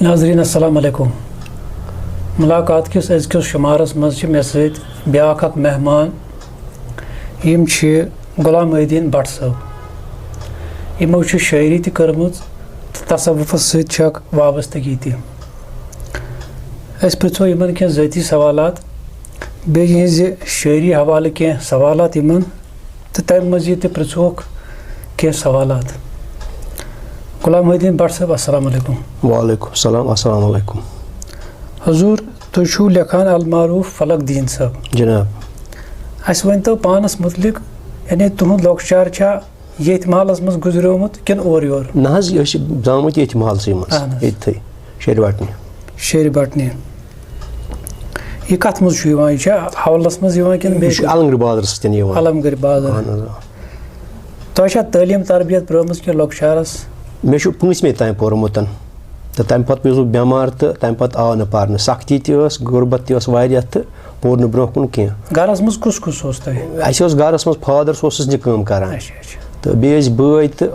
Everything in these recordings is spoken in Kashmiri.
नाज़रीन अस्सलाम वालेकुम। मुलाकात किस अज़किस शुमारस मज़ मे सत ब्याख अख मेहमान यम गुलाम मोहिदीन भट साहब। यमो शायरी त कर्मज तसव्वुफ़स सत वाबस्तगी ति। पृछो यमन कह ज़ाती सवालात बे शायरी हवाले कह सवालात यमन तो तम मजीद त पृछोक कह सवालात। गुलाम मोहिदीन भट साहब अस्सलाम वालेकुम। वालेकुम सलाम अस्सलाम वालेकुम। हजूर तुम लेखान अलमारूफ फलक दीन साहब जनाब अस वन तो पानस मुतलिक यानी तुहद लॉकचार छा ये महलस मज गुजरोमुत किन और योर ना जामुत ये महलसै मज ये शेर बटनी ये कत मज हवलस मज किन अलमगर बादरस अलमगर बादर तुम तालीम तरबियत पढ़ कि लॉकचारस मे 5वीं ताम पोर्मुत तो तम पे पेस बेमार तो तम पे आव न पार सख्ती गुरबत तो पोर न ब्रो कुन कह गरस मज कुस गरस मज फादर काम करान तो बे बई तो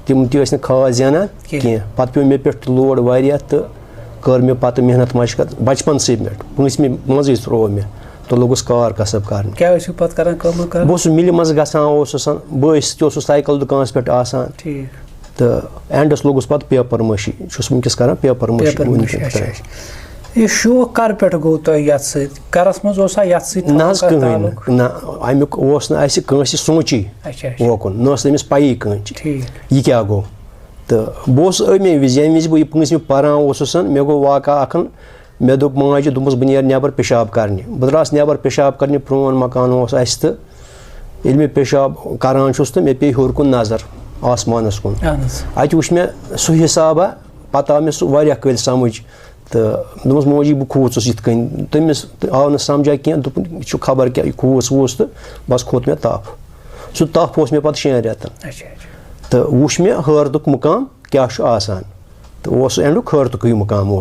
तम त खास जाना कह पे पे मे पे लोड वारिया तो कर मे पे मेहनत मशकत बचपन से मे 5वीं मज त्रो मे तो लोगस कार कसब कर बस मिल मज गसान बस तो साइकिल दुकान पे तो एंडस लोगस पे पेपर मशी वनकस कर पेपर मशी ये शौक कर पे गो तुरस मज ना अमुक सोची ओकुन न तमिस पई कहीं यह क्या गो तो बस अमे विज ये विज बह 5वीं पारान मे गो वाक़ा अखन मे दोप माजे दोपस बह नेर नबर पेशाब करने बह द्रास नबर पेशाब करने प्रोन मकान तो मे पेशाब करान तो मे पे हर कुन नजर आसमानस कुन अत वुच मे सह हिसाबा पे आव मे सह कल समझ तो दोपस मोजी बह खूस इत तमिस आव न समझा कह दोपन खबर क्या खूस वूस तो बस खोत मे तफ सह तफ मे पे 6 रेतन तो वुच मे हरतुक मुकाम क्या तो एंडुक हरतुक मुकाम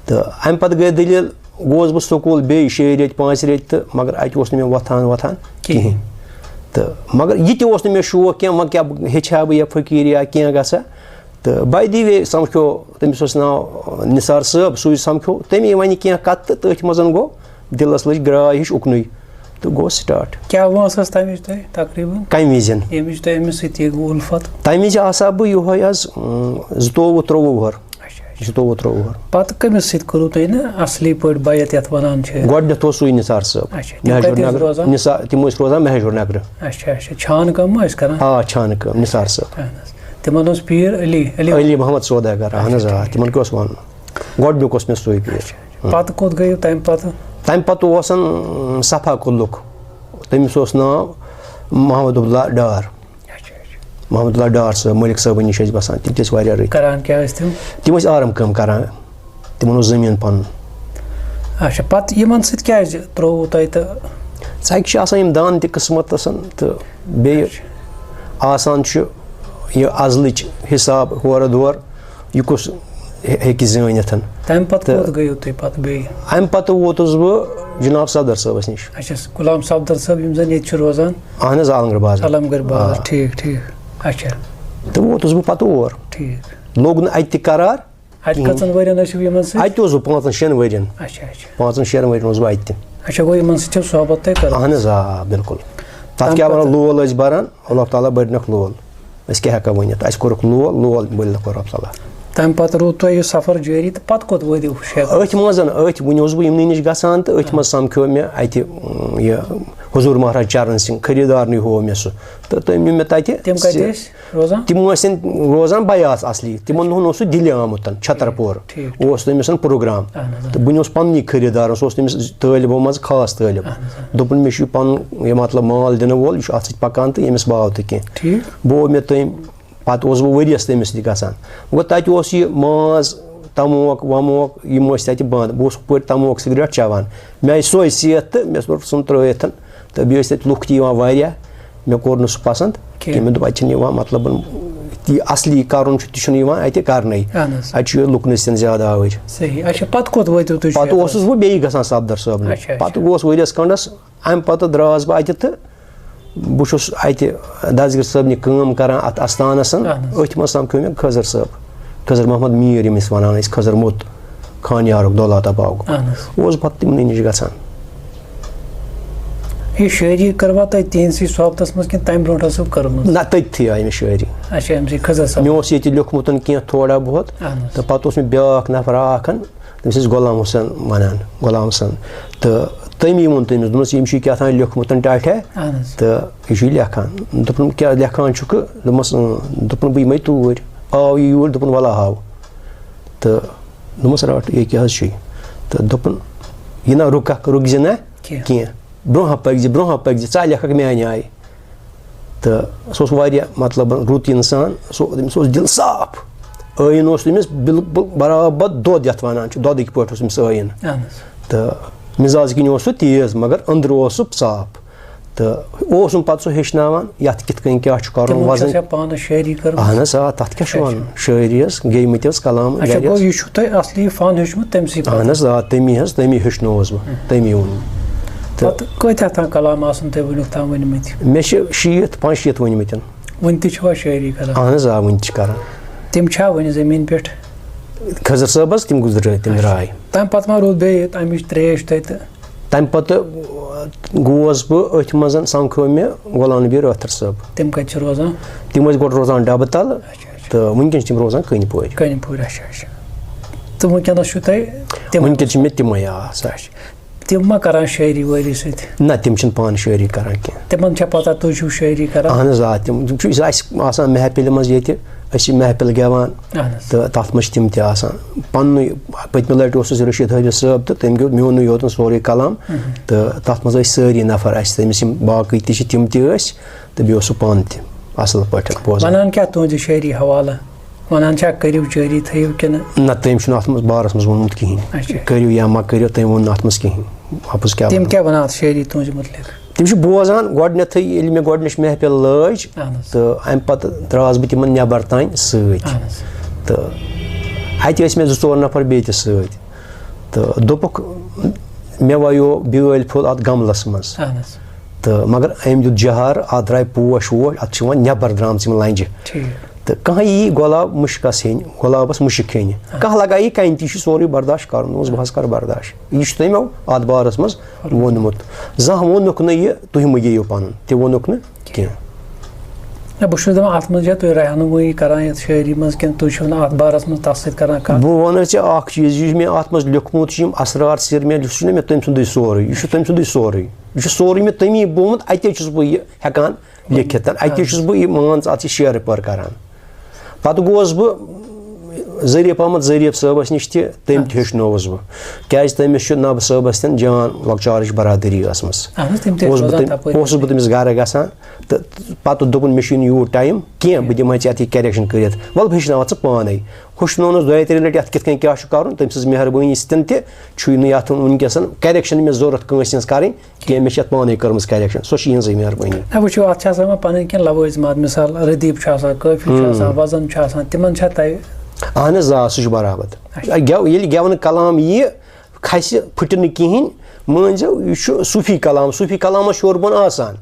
तो अम पे गई दलील गोस बह स्कूल बे 6 रेत 5 रेत तो मगर अत मे वथान कहें तो मगर यह मे शौक क्या वह क्या हेचा बह यह फकीर या क्या गसा तो बाय दी वे समझो तमिस नाव निसार साहब सू समझो तमी वन कह कत तो तथ मज गो दिलस लज ग्राय हिश उकन तो गो स्टार्ट क्या तकरीबन कम विजन उल्फत तमिज आसा बह यह 22-23 वहर 22-23 वहर पत कमिस करू तुम ना असली पे बैत यथ वन गोडनथ सू निसार साहब निसार तम रोजान महजूर नगर छान कम हाँ छान कम निसार साहब तिमन पीर अली मोहम्मद सौदागर तिमन क्या वन गोडनुक मे सू पीर पत कोत गयु तम पे सफा कुल्लुक तमिस नाव मोहम्मद डार मोहम्मद डार साहब मलिक साहब निश बसान तम तम आरम कम करान तिमन जमीन पन पत यमन क्या त्रोव तुम दान तस्मत तो बे आसान यह अजलच हिसाब होर दोर यह कुस हेकि जानिथ तम गयु अम पे वोतुस बह जनाब सफदर साहबस निश गुलाम सफदर साहब ये रोजान अहन अलमगर बाजार ठीक ठीक अच्छा तो वोतुस बह पे और ठीक लोग न अत करार अत 5-6 वरियन 5-6 वरियन बह अत अच्छा गो यमन सोहबत अहन बिल्कुल तथ क्या वन लोल बरान अल्लाह ताला बरनक लोल क्या हेका वन कोरक लोल लोल बल रब ताला तम पे रूद तुह सफर जारी तो पत कोत वो अथ मज वन बह इमन नश गसान तो अथ मज समख्यो मे अत यह हुजूर महाराज चरण सिंह खरीदार हो मे सह तो तम मे तम रोजान बयास असली तिमन सह दिल्ली आमुत छतरपुर तमिस प्रोग्राम तो बह पन्नी खरीदार तमिस तालिबों मज खास तालिब दोपन मे पन मतलब माल दिन वोल यह अत पकान तो यमिस बाव तो कह बह मे तम पे बह वरियस तमिस नश गसान गो तत यह माज तमोक वमोक यम बंद बह पे तमोक सिगरेट चवान मे सोई सेहत तो मे सुन त्रिथ तो बे लुक वारिया मे कोर न पसंद कह मे दोप मतलब यह असली कर तह कर अत लुकन सन ज्यादा आवर पे बे गसान सफदर साहब पे गोस वरियस खंडस अम पे द्रास बह अत बहुत दसगर साहब काम करान अत आस्थानस अथ मज समख्यो मे खजर साहब Khazar Muhammad Mir yemmis vanan ٲسۍ Khazar Mut Khanyaruk Dawlat Abag اوس پَتہٕ تِمنٕے نِش گژھان. یہِ شٲعری کٔروا تۄہہِ تِہنٛدسٕے صحبتس منٛز کِنہٕ تَمہِ برونٛٹھ ٲسٕو کٔرمٕژ؟ نہ تٔتھی آیہِ مےٚ شٲعری. اچھا أمسٕے خضر صٲب. مےٚ اوس ییٚتہِ لیوٗکھمُت کینٛہہ تھوڑا بہت تہٕ پَتہٕ اوس مےٚ بیٛاکھ نفر اکھ تٔمِس ٲسۍ غلام حسین وَنان غلام حسن تہٕ تٔمی ووٚن تٔمِس دوٚپنَس یِم چھُے کیٛاہ تام لیوٗکھمُت ٹاٹھے تہٕ یہِ چھُے لیکھان. دوٚپُن کیٛاہ لیکھان چھُکھٕ؟ دوٚپمَس دوٚپُن بہٕ یِمَے توٗرۍ. آو یہِ یوٗرۍ دوٚپُن وَلہ ہاو تہٕ دوٚپمَس رَٹ یہِ کیٛاہ حظ چھُے تہٕ دوٚپُن یہِ نہ رُکَکھ رُکزِ نہ کینٛہہ برونٛہہ پٔکزِ ژٕ لیکھکھ میٛانہِ آیہِ. تہٕ سُہ اوس واریاہ مطلب رُت اِنسان تٔمِس اوس دِل صاف. ٲیٖن اوس تٔمِس بِلکُل برابر دۄد یَتھ وَنان چھِ دۄدٕکۍ پٲٹھۍ اوس تٔمِس ٲیٖن تہٕ مِزاز کِنۍ اوس سُہ تیز مگر أنٛدرٕ اوس سُہ صاف. تہٕ اوسُم پَتہٕ سُہ ہیٚچھناوان یَتھ کِتھ کٔنۍ کیٛاہ چھُ کَرُن وَزن. اہن حظ آ تَتھ کیٛاہ چھُ وَنُن شٲعری حظ گیٚیمٕتۍ حظ کلام. اہن حظ آ تٔمی ہیٚچھنووُس بہٕ تٔمی ووٚن. مےٚ چھِ 65 ؤنۍمٕتۍ. اہن حظ آ وُنہِ تہِ چھِ کران. تِم چھا وُنہِ زٔمیٖن پٮ۪ٹھ؟ خضر صٲب حظ تِم گُزرے تِم درٛاے. تَمہِ پَتہٕ ما روٗد بیٚیہِ اَمِچ ترٛیش تَتہِ؟ تَمہِ پَتہٕ گوس بہٕ أتھۍ منٛز سَمکھیو مےٚ غلام نبی رٲتھر صٲب. تِم کَتہِ چھِ روزان؟ تِم ٲسۍ گۄڈٕ روزان ڈَبہٕ تَلہٕ تہٕ وٕنکٮ۪ن چھِ تِم روزان کٔنۍ پورِ. اچھا تہٕ وٕنکٮ۪نَس چھُو تۄہہِ وٕنکٮ۪ن چھِ مےٚ تِمَے تِم ما کران شٲعری وٲعری سۭتۍ؟ نہ تِم چھِنہٕ پانہٕ شٲعری کران کینٛہہ. تِمن چھا پتہ تُہۍ چھِو شٲعری کران؟ اہن حظ آ تِم چھُ اَسہِ آسان محفِلہِ منٛز ییٚتہِ أسۍ چھِ محفِل گٮ۪وان تہٕ تَتھ منٛز چھِ تِم تہِ آسان. پَننُے پٔتمہِ لَٹہِ اوسُس رشیٖد حٲفِظ صٲب تہٕ تٔمۍ گیوٚو میونُے یوت سورُے کلام تہٕ تَتھ منٛز ٲسۍ سٲری نفر اَسہِ تٔمِس یِم باقٕے تہِ چھِ تِم تہِ ٲسۍ تہٕ بیٚیہِ اوس سُہ پانہٕ تہِ اَصٕل پٲٹھۍ بوزان. وَنان کیٛاہ تُہنٛدِ شٲعری حوالہٕ وَنان چھا کٔرِو جٲری تھٲیِو کِنہٕ؟ نہ تٔمۍ چھُنہٕ اَتھ منٛز بارَس منٛز ووٚنمُت کِہیٖنۍ کٔرِو یا مہ کٔرِو تٔمۍ ووٚن نہٕ اَتھ منٛز کِہیٖنۍ. تِم کیٛاہ وَنان شٲعری تُہنٛزِ مُتعلِق؟ تِم چھِ بوزان گۄڈٕنٮ۪تھٕے ییٚلہِ مےٚ گۄڈٕنِچ محفِل لٲج تہٕ اَمہِ پَتہٕ درٛاس بہٕ تِمن نٮ۪بر تانۍ سۭتۍ تہٕ اَتہِ ٲسۍ مےٚ 2-4 نفر بیٚیہِ تہِ سۭتۍ تہٕ دوٚپُکھ مےٚ وَیو بیٲلۍ پھوٚل اَتھ گملَس منٛز تہٕ مگر أمۍ دیُت جہر اَتھ درٛاے پوش ووش اَتھ چھِ یِوان نٮ۪بر درٛامژٕ یِم لنٛجہِ تہٕ کانٛہہ یی گۄلاب مُشکَس ہیٚنہِ گۄلابَس مُشک ہیٚنہِ کانٛہہ لگایہِ کَنہِ تہِ چھُ سورُے برداش کَرُن دوٚپمَس بہٕ حظ کَرٕ برداش. یہِ چھُ تٔمۍ اَتھ بارَس منٛز ووٚنمُت. زانٛہہ ووٚنُکھ نہٕ یہِ تُہۍ مہٕ گیٚیِو پَنُن تہِ ووٚنُکھ نہٕ کینٛہہ. بہٕ چھُس دَپان اَتھ منٛز چھا تُہۍ رہنُمٲیی کران یَتھ شٲعری منٛز کِنہٕ تُہۍ چھِو نہٕ اَتھ بارَس منٛز تَتھ سۭتۍ کران کَتھ؟ بہٕ وَنہٕ ژےٚ اکھ چیٖز یُس مےٚ اَتھ منٛز لیوٗکھمُت چھُ یِم اَسرار سِر مےٚ یُس چھُنہ مےٚ تٔمۍ سُنٛدُے سورُے یہِ چھُ تٔمۍ سُنٛدُے سورُے یہِ چھُ سورُے مےٚ تٔمی بوٗمُت اَتے چھُس بہٕ یہِ ہٮ۪کان لیکھِتھ اَتے چھُس بہٕ یہِ مان ژٕ اَتھ یہِ شیرٕ پٲر کران. پَتہٕ گوس بہٕ ظریٖف احمد ظریٖف صٲبَس نِش تہِ تٔمۍ تہِ ہیٚچھنووُس بہٕ کیٛازِ تٔمِس چھُ نبہٕ صٲبَس تہِ جان لۄکچارٕچ برادٔری ٲسمٕژ. اوسُس بہٕ تٔمِس گرٕ گژھان تہٕ پَتہٕ دوٚپُن مےٚ چھُنہٕ یوٗت ٹایم کینٛہہ بہٕ دِمہٕ ژےٚ اَتھ یہِ کَرٮ۪کشَن کٔرِتھ وَلہٕ بہٕ ہیٚچھناوَتھ ژٕ پانَے. ہیٚچھنونَس 2-3 لَٹہِ اَتھ کِتھ کٔنۍ کیٛاہ چھُ کَرُن تٔمۍ سٕنٛز مہربٲنی سۭتۍ تہِ چھُے نہٕ یَتھ وٕنکٮ۪س کَرٮ۪کشَن مےٚ ضوٚرَتھ کٲنٛسہِ ہِنٛز کَرٕنۍ کینٛہہ مےٚ چھِ اَتھ پانَے کٔرمٕژ کَرٮ۪کشَن سۄ چھِ یِہٕنٛزٕے مہربٲنی. وٕچھِو اَتھ چھِ آسان پَنٕنۍ کینٛہہ لوٲزمات مِثال ردیٖپ چھُ آسان قٲفی چھُ آسان وَزن چھُ آسان تِمن چھا تۄہہِ؟ اہن حظ آ سُہ چھُ برابر. ییٚلہِ گٮ۪ونہٕ کلام ییہِ کھسہِ پھٕٹہِ نہٕ کِہیٖنۍ مٲنۍزیو یہِ چھُ صوٗفی کلام صوٗفی کلامس چھُ ہیوٚر بۄن آسان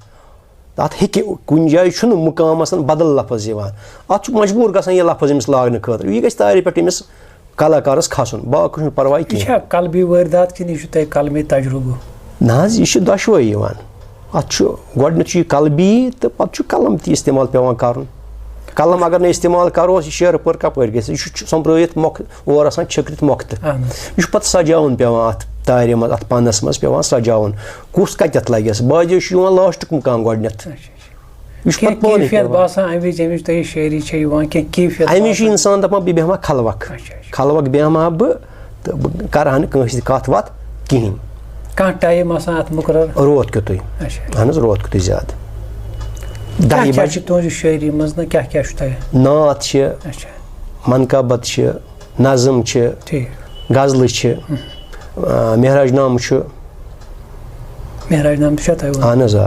اَتھ ہیٚکہِ کُنہِ جایہِ چھُنہٕ مُقامَس بدل لفظ یِوان اَتھ چھُ مجبوٗر گژھان یہِ لفظ أمِس لاگنہٕ خٲطرٕ یہِ گژھِ تارِ پٮ۪ٹھ أمِس کلاکارس کھسُن باقٕے چھُنہٕ پرواے کینٛہہ. یہِ چھا قلبی وٲردات کِنہٕ یہِ چھُ تۄہہِ قلمی تجرُبہٕ؟ نہ حظ یہِ چھُ دۄشوے یِوان اَتھ چھُ گۄڈٕنیٚتھ چھُ یہِ قلبی تہٕ پَتہٕ چھُ قلم تہِ اِستعمال پیٚوان کَرُن. قلم اگر نہٕ اِستعمال کَروس یہِ شیرٕ پٲر کَپٲرۍ گژھِ یہِ چھُ سۄمبرٲیِتھ مۄکھٕ اورٕ آسان چھٔکرِتھ مۄکھتہٕ یہِ چھُ پَتہٕ سجاوُن پیٚوان اَتھ تارِ منٛز اَتھ پَنَس منٛز پیٚوان سجاوُن کُس کَتٮ۪تھ لَگٮ۪س باجے چھُ یِوان لاسٹُک مُقام گۄڈٕنیٚتھ. یہِ چھُ پَتہٕ اَمہِ چھُ اِنسان دَپان بہٕ بیٚہمہٕ ہا خلوَق بیٚہمہٕ ہا بہٕ تہٕ بہٕ کَرٕ ہا نہٕ کٲنٛسہِ سۭتۍ کَتھ وَتھ کِہیٖنۍ. کانٛہہ ٹایم آسان اَتھ مُقرر؟ روت کیُتُے اہن حظ روت کیُتُے زیادٕ. نعت چھِ منقبت چھِ نظم چھِ غزلہٕ چھِ مہراج نامہٕ چھُ. اہن حظ آ.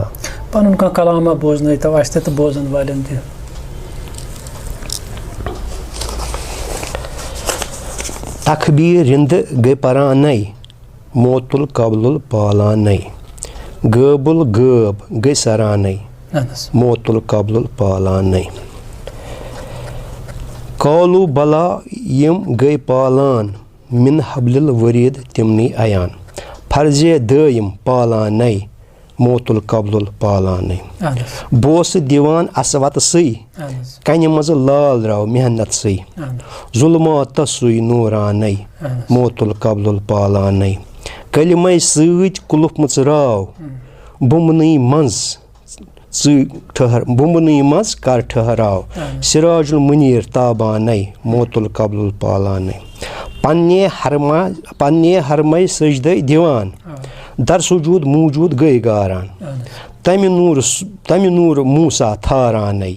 پَنُن کانٛہہ کلامہ بوزنٲیتو اَسہِ تہِ تہٕ بوزن والٮ۪ن تہِ. تخبیٖر رِنٛدٕ گٔے پرانَے موتُل قبلُل پالانَے غٲبُل غٲب گٔے سرانَے موتُل قبلُل پالانَے Kalu bala yim gay palan min hablil warid timni ayan. Farze dayim palanay motul kablul palanay. Bos divan asvat say. Kanyamaz lal raw mehnat say. Zulmata suy nuranay motul kablul palanay. Kalimay sıyt kulupmuts raw. Bumni manz Bumni maz kar taharav. Sirajul munir tabanay motul kablul palanay. Panne harmay sajday divan. Dar sujud mujud gay garan. Taminur Musa tharanay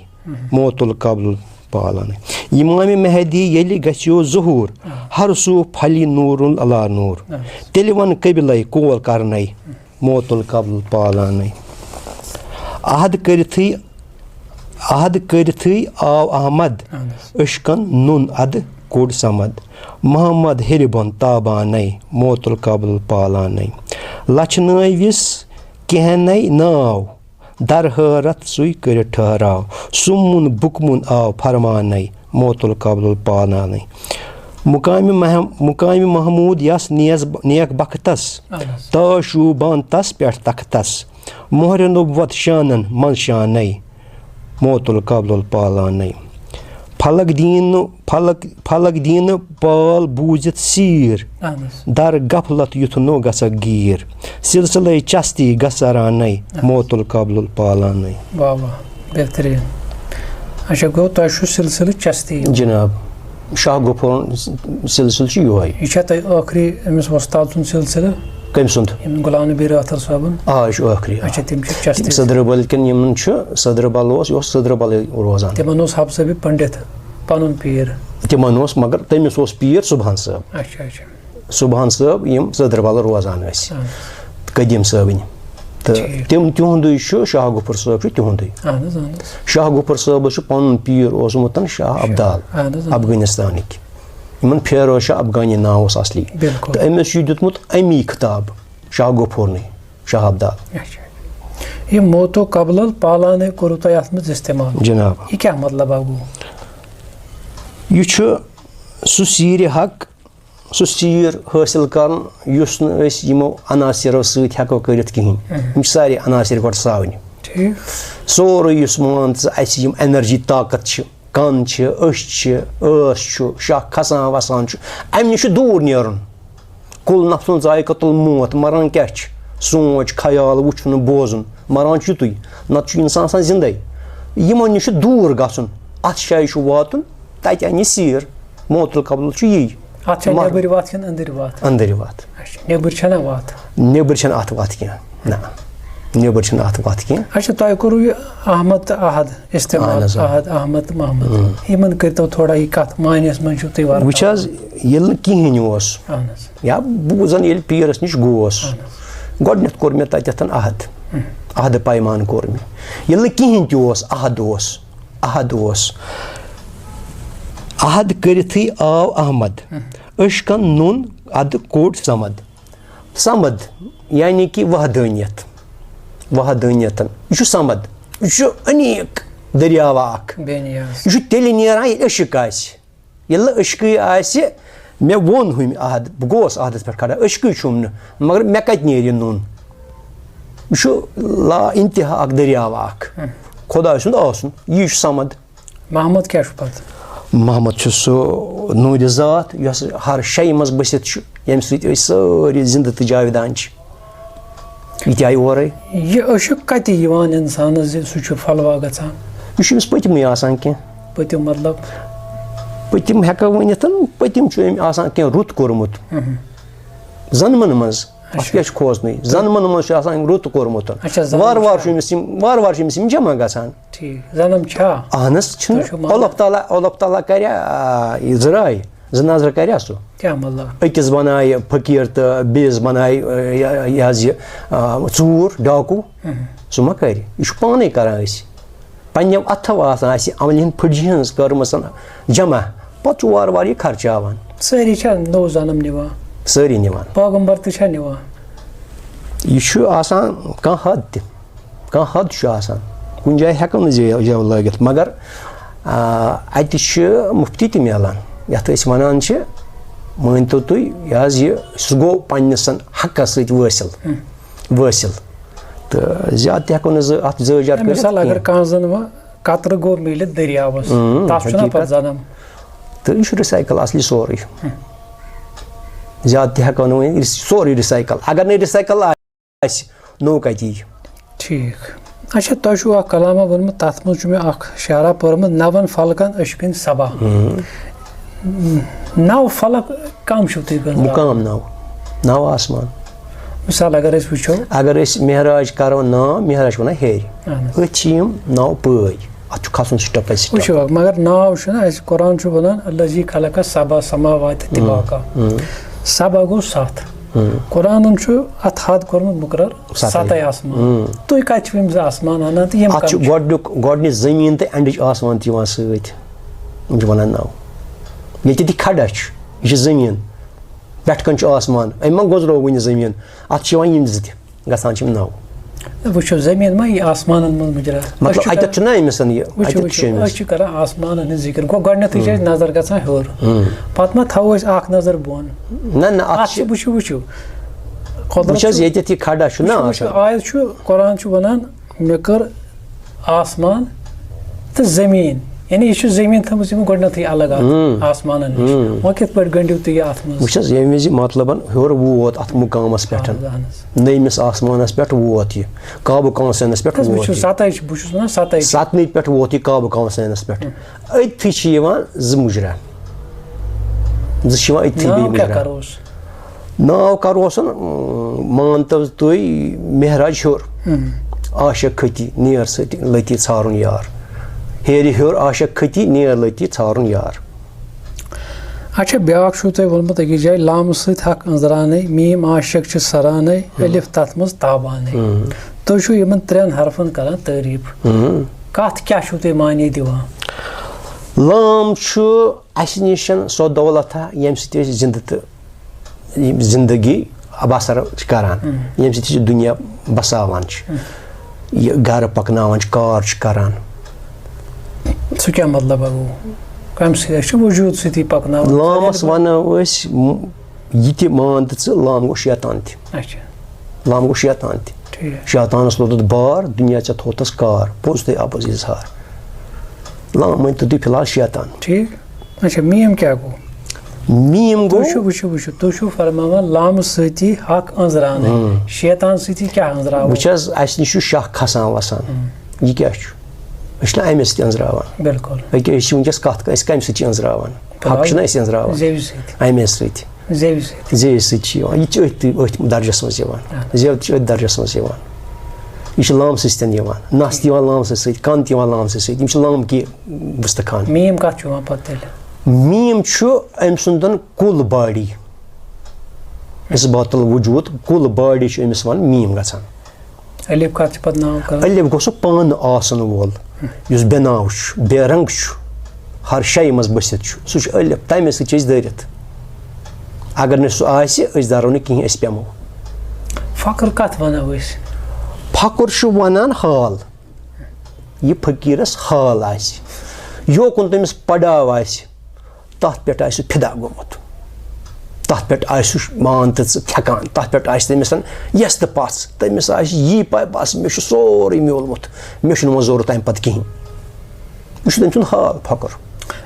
motul kablul palanay. İmam-ı Mehdi yeli gaçyo zuhur. Har su phali nurul ala nur. Televan kabilay kol karnay motul kablul palanay. Ahad karithi av Ahmad Ishkan nun ad kud samad. Muhammad Hiribon tabanay motul kablul palanay. Lachnay vis kehanay nav. Dar harat suy karit tharav. Summun bukmun av farmanay motul kablul palanay. Mukami Mahmud yas niyak baktas. Tashu bantas pert taktas. Mohre nubuvat şanan man şanay motul kablul palanay. Falak dini pal buzit sir. Dar gaflat yutunu gasa gir. Silsilay chasti gasaranay motul kablul palanay. Baba behterin. Aşa go taşu silsile chasti. Cenab Şah Gopur'un silsilesi yuhay. İçat akri emis vastadun silsile. Kamsund. Yemin Gulani bir atar sabun. Şu akri. Açtım ki chasti. Sadrabalken yemin şu sadrabalos yok sadrabalı rozan. Temanos hapsa bir pandit. Panun pir. Temanos magar temisos pir subhan sahab. Aşa. Subhan sahab yem sadrabalı rozan ves. Kadim sahabın. Tem tuhundu şu Şah Gopur sahab şu tuhundu. Anız. Şah Gopur sahab şu panun pir ozmutan Şah Abdal. Afganistanik. Yemin Feroşa Afgani naos asli. Emes yudutmut emi kitab Şah Gopurni Şah Abdal. ये मोतो कबलल पालाने कुरुता यात्मज इस्तेमाल जनाब ये क्या मतलब है वो ये छु सुसीर हक सुसीर हासिल करन युस न अस यमो अनासिरो सहित हको करित किहिन यम सारे अनासिर गट सावनि ठीक सोरो युस मान अस यम एनर्जी ताकत छ कान छ अश छ अस छ शाह खसान वसान छ अमि छ दूर नेरन कुल नफ्सन जायकतुल मौत मरन क्या छ सोच ख्याल वुचन बोजन मरान युतुय नत इंसान सान जिंदे यमन निश दूर गसन अत शाय छु वातन तत अनि सीर मोतल कबल छु यी अत नेबर वात कन अंदर वात नेबर छना अत वात के ना नेबर छना अत वात के अच्छा तय करू अहमद अहद इस्तेमाल अहमद मोहम्मद यमन करतो थोड़ा ही कत मानिस मन छु तय वार वुचज यल किहिन ओस या बुजन यल पीरस निश गोस गोडनेत कोर मे ततन अहद पैमान कोर मे यल किहिन त ओस अहद करिथि आव अहमद अशकन नून अद कोट समद यानी कि वहदानियतन यु समद यु अनेक दरियावा अख यु तेलि नेरान अशक आसि यल अशकि आसि मे वोन हम अहद गोस अहदस पे खड़ा अशकि छुम न मगर मे कत नेर नून यु ला इंतहा अख दरियावा अख खुदा सुन आसन यु समद मोहम्मद क्या छु पत मोहम्मद छु सो नूर ज़ात यस हर शय मज बसित छु यम सि सारी जिंदा त जाविदान छु इत्याय ओरे ये अशक कति यवान इंसान सु छु फलवा गछान यु छुस पतिम आसान के पतिम मतलब पतिम हेका वनितन पतिम छु आसान के रुत कोरमुत जन्मन मज अश खोजने जन्मन मज आसान रुत कोरमुत वार वार छु जमा गछान ठीक जन्म छा अहनस छु अल्लाह ताला करया इजराय जनाजर करया सो क्या मतलब अकिस बनाय फकीर त बेज बनाय याज चूर डाकू सो मा कर इश पाने करा पन्ने अथव आसान अमलिन फुजहन करमसन जमा पत वार वार खर्चावान सारी छा नो जन्म निवा सारी निवान पैगंबर त छा निवा यह आसान कह हद छु आसान कुन जाय हेकन जे लगित मगर اَتہِ چھِ مُفتی تہِ میلان یَتھ أسۍ وَنان چھِ مٲنۍتو تُہۍ یہِ حظ یہِ سُہ گوٚو پنٛنِس حقَس سۭتۍ وٲصِل تہٕ زیادٕ تہِ ہٮ۪کو نہٕ اَتھ زٲجار کٔرِتھ مِثال اگر کانٛہہ زَن وۄنۍ قطرٕ گوٚو میٖلِتھ دٔریاوَس تَتھ چھُنہ پَتہٕ زَنم تہٕ یہِ چھُ رِسایکٕل اَصلی سورُے زیادٕ تہِ ہٮ۪کو نہٕ ؤنِتھ سورُے رِسایکٕل اگر نہٕ رِسایکٕل آسہِ نوٚو کَتہِ یی ٹھیٖک اچھا تۄہہِ چھُو اکھ کلامہ ووٚنمُت تَتھ منٛز چھُ مےٚ اکھ شعرا پوٚرمُت نَوَن فلکن أشکٕنۍ صبا 9 فلک کم چھِو تُہۍ گٔنٛزراوان مُقام 9 آسمان مِثال اگر أسۍ وٕچھو اگر أسۍ مہراج کرو ناو مہراج چھِ وَنان ہیٚرِ أتھۍ چھِ یِم 9 پٲے اَتھ چھُ کھسُن سِٹٮ۪پ باے سِٹٮ۪پ وٕچھو مگر ناو چھُنہ اَسہِ قرآن چھُ وَنان الذی خلق سبع سماوات طِباقا سبع گوٚو 7 قرآنن چھُ اَتھ حد کوٚرمُت مُقرر 7 آسمان تُہۍ کَتہِ چھِو یِم 2 آسمان اَنان تہٕ یِم اَتھ چھُ گۄڈنِچ زٔمیٖن تہٕ اٮ۪نڈٕچ آسمان تہِ یِوان سۭتۍ یِم چھِ وَنان 9 ییٚتہِ تہِ کھڑا چھُ یہِ چھِ زٔمیٖن پٮ۪ٹھٕ کَنۍ چھُ آسمان أمۍ ما گُزرو وٕنہِ زٔمیٖن اَتھ چھِ یِوان یِم 2 تہِ گژھان چھِ یِم 9 وٕچھو زٔمیٖن ما یہِ آسمانن منٛز مُجرا مطلب اَتٮ۪تھ چھُنہ أمِس یہِ أسۍ چھِ کران آسمانن ہٕنٛز ذِکر گوٚو گۄڈنٮ۪تھٕے چھِ أسۍ نظر گژھان ہیوٚر پتہٕ ما تھاوو أسۍ اکھ نظر بۄن نہ اَتھ چھِ وٕچھو وٕچھ حظ ییٚتٮ۪تھ یہِ کھڑا چھُ نہ آیت چھُ قرآن چھُ وَنان مےٚ کٔر آسمان تہٕ زٔمیٖن یعنی یہِ چھُ زٔمیٖن تھٲومٕژ یِمو گۄڈنٮ۪تھٕے الگ آسمانن نِش وۄنۍ کِتھ پٲٹھۍ گٔنڈِو تُہۍ یہِ اَتھ منٛز وٕچھ حظ ییٚمہِ وِزِ مطلب ہیوٚر ووت اَتھ مُقامَس پٮ۪ٹھ نٔیمِس آسمانَس پٮ۪ٹھ ووت یہِ قابوٗ کانسینَس پٮ۪ٹھ ووت بہٕ چھُس وَنان 7 پٮ۪ٹھ ووت یہِ قابوٗ کانسینَس پٮ۪ٹھ أتھی چھِ یِوان 2 مُجرا 2 چھِ یِوان أتھی بیٚیہِ ناو کَروسَن مانتو تُہۍ مہراج ہیوٚر عاشق کھٔتی نیر سۭتۍ لٔتی ژھارُن یار ہیٚرِ ہیوٚر عاشق کھٔتی نیر لٔتی ژھارُن یار اچھا بیٛاکھ چھُو تۄہہِ ووٚنمُت أکِس جایہِ لامہٕ سۭتۍ حق أنٛزرانے میٖم عاشق چھِ سرانے الف تَتھ منٛز تابانے تُہۍ چھُو یِمن 3 حرفن کران تعریٖف کَتھ کیٛاہ چھُو تُہۍ معنے دِوان لام چھُ اَسہِ نِش سۄ دولتا ییٚمہِ سۭتۍ أسۍ زِندٕ تہٕ زندگی بسر چھِ کران ییٚمہِ سۭتۍ أسۍ دُنیا بساوان چھِ یہِ گرٕ پکناوان چھِ کار چھِ کران سُہ کیٛاہ مطلب گوٚو کَمہِ سۭتۍ أسۍ چھِ وجوٗد سۭتی پکناوان لامس وَنو أسۍ یہِ تہِ مان تہٕ ژٕ لام گوٚو شیطان تہِ لام گوٚو شیطان تہِ شیطانس لوٚگُتھ بار دُنیا ژےٚ تھوٚوتھس کار پوٚز تۄہہِ اَپُز اِظہار لام مٲنۍ تو تُہۍ فِلحال شیطان ٹھیٖک اچھا میٖم کیٛاہ گوٚو میٖم گوٚو وٕچھو تُہۍ چھِو فرماوان لامہٕ سۭتی حق أنٛزرانے شیطان سۭتی کیٛاہ أنٛزراوان وٕچھ حظ اَسہِ نِش چھُ شاہ کھسان وسان یہِ کیٛاہ چھُ أسۍ چھِنہ اَمے سۭتۍ أنٛزراوان بِلکُل أکیاہ أسۍ چھِ وٕنکیٚس کَتھ أسۍ کَمہِ سۭتۍ چھِ أنٛزراوان حق چھِنہ أسۍ أنٛزراوان اَمے سۭتۍ زیوِ سۭتۍ چھِ یِوان یہِ تہِ چھِ أتھۍ درجس منٛز یِوان زیو تہِ چھِ أتھۍ درجس منٛز یِوان یہِ چھِ لامسٕے سۭتۍ یِوان نَس تہِ یِوان لامسٕے سۭتۍ کَن تہِ یِوان لامسٕے سۭتۍ یِم چھِ لامکی وُستخان میٖم کَتھ چھُ یِوان پَتہٕ تیٚلہِ میٖم چھُ أمۍ سُنٛد کُل باڈی اِثباتُل وجوٗد کُل باڈی چھُ أمِس وَنان میٖم گژھان الف کَتھ چھِ پَتہٕ ناو کران الف گوٚو سُہ پانہٕ آسن وول یُس بے ناو چھُ بے رنٛگ چھُ ہر شایہِ منٛز بٔسِتھ چھُ سُہ چھُ الف تَمے سۭتۍ چھِ أسۍ دٲرِتھ اگر نہٕ سُہ آسہِ أسۍ دَرو نہٕ کِہیٖنۍ أسۍ پیٚمو فخر کَتھ وَنو أسۍ فخر چھُ وَنان حال یہِ فقیٖرس حال آسہِ یوکُن تٔمِس پڑاو آسہِ تَتھ پٮ۪ٹھ آسہِ سُہ فِدا گوٚمُت تَتھ پٮ۪ٹھ آسہِ سُہ مان تہٕ ژٕ تھٮ۪کان تَتھ پٮ۪ٹھ آسہِ تٔمِس یَس تہٕ پَژھ تٔمِس آسہِ یی پاے بَس مےٚ چھُ سورُے میوٗلمُت مےٚ چھُنہٕ وۄنۍ ضوٚرَتھ اَمہِ پَتہٕ کِہیٖنۍ یہِ چھُ تٔمۍ سُنٛد حال فخر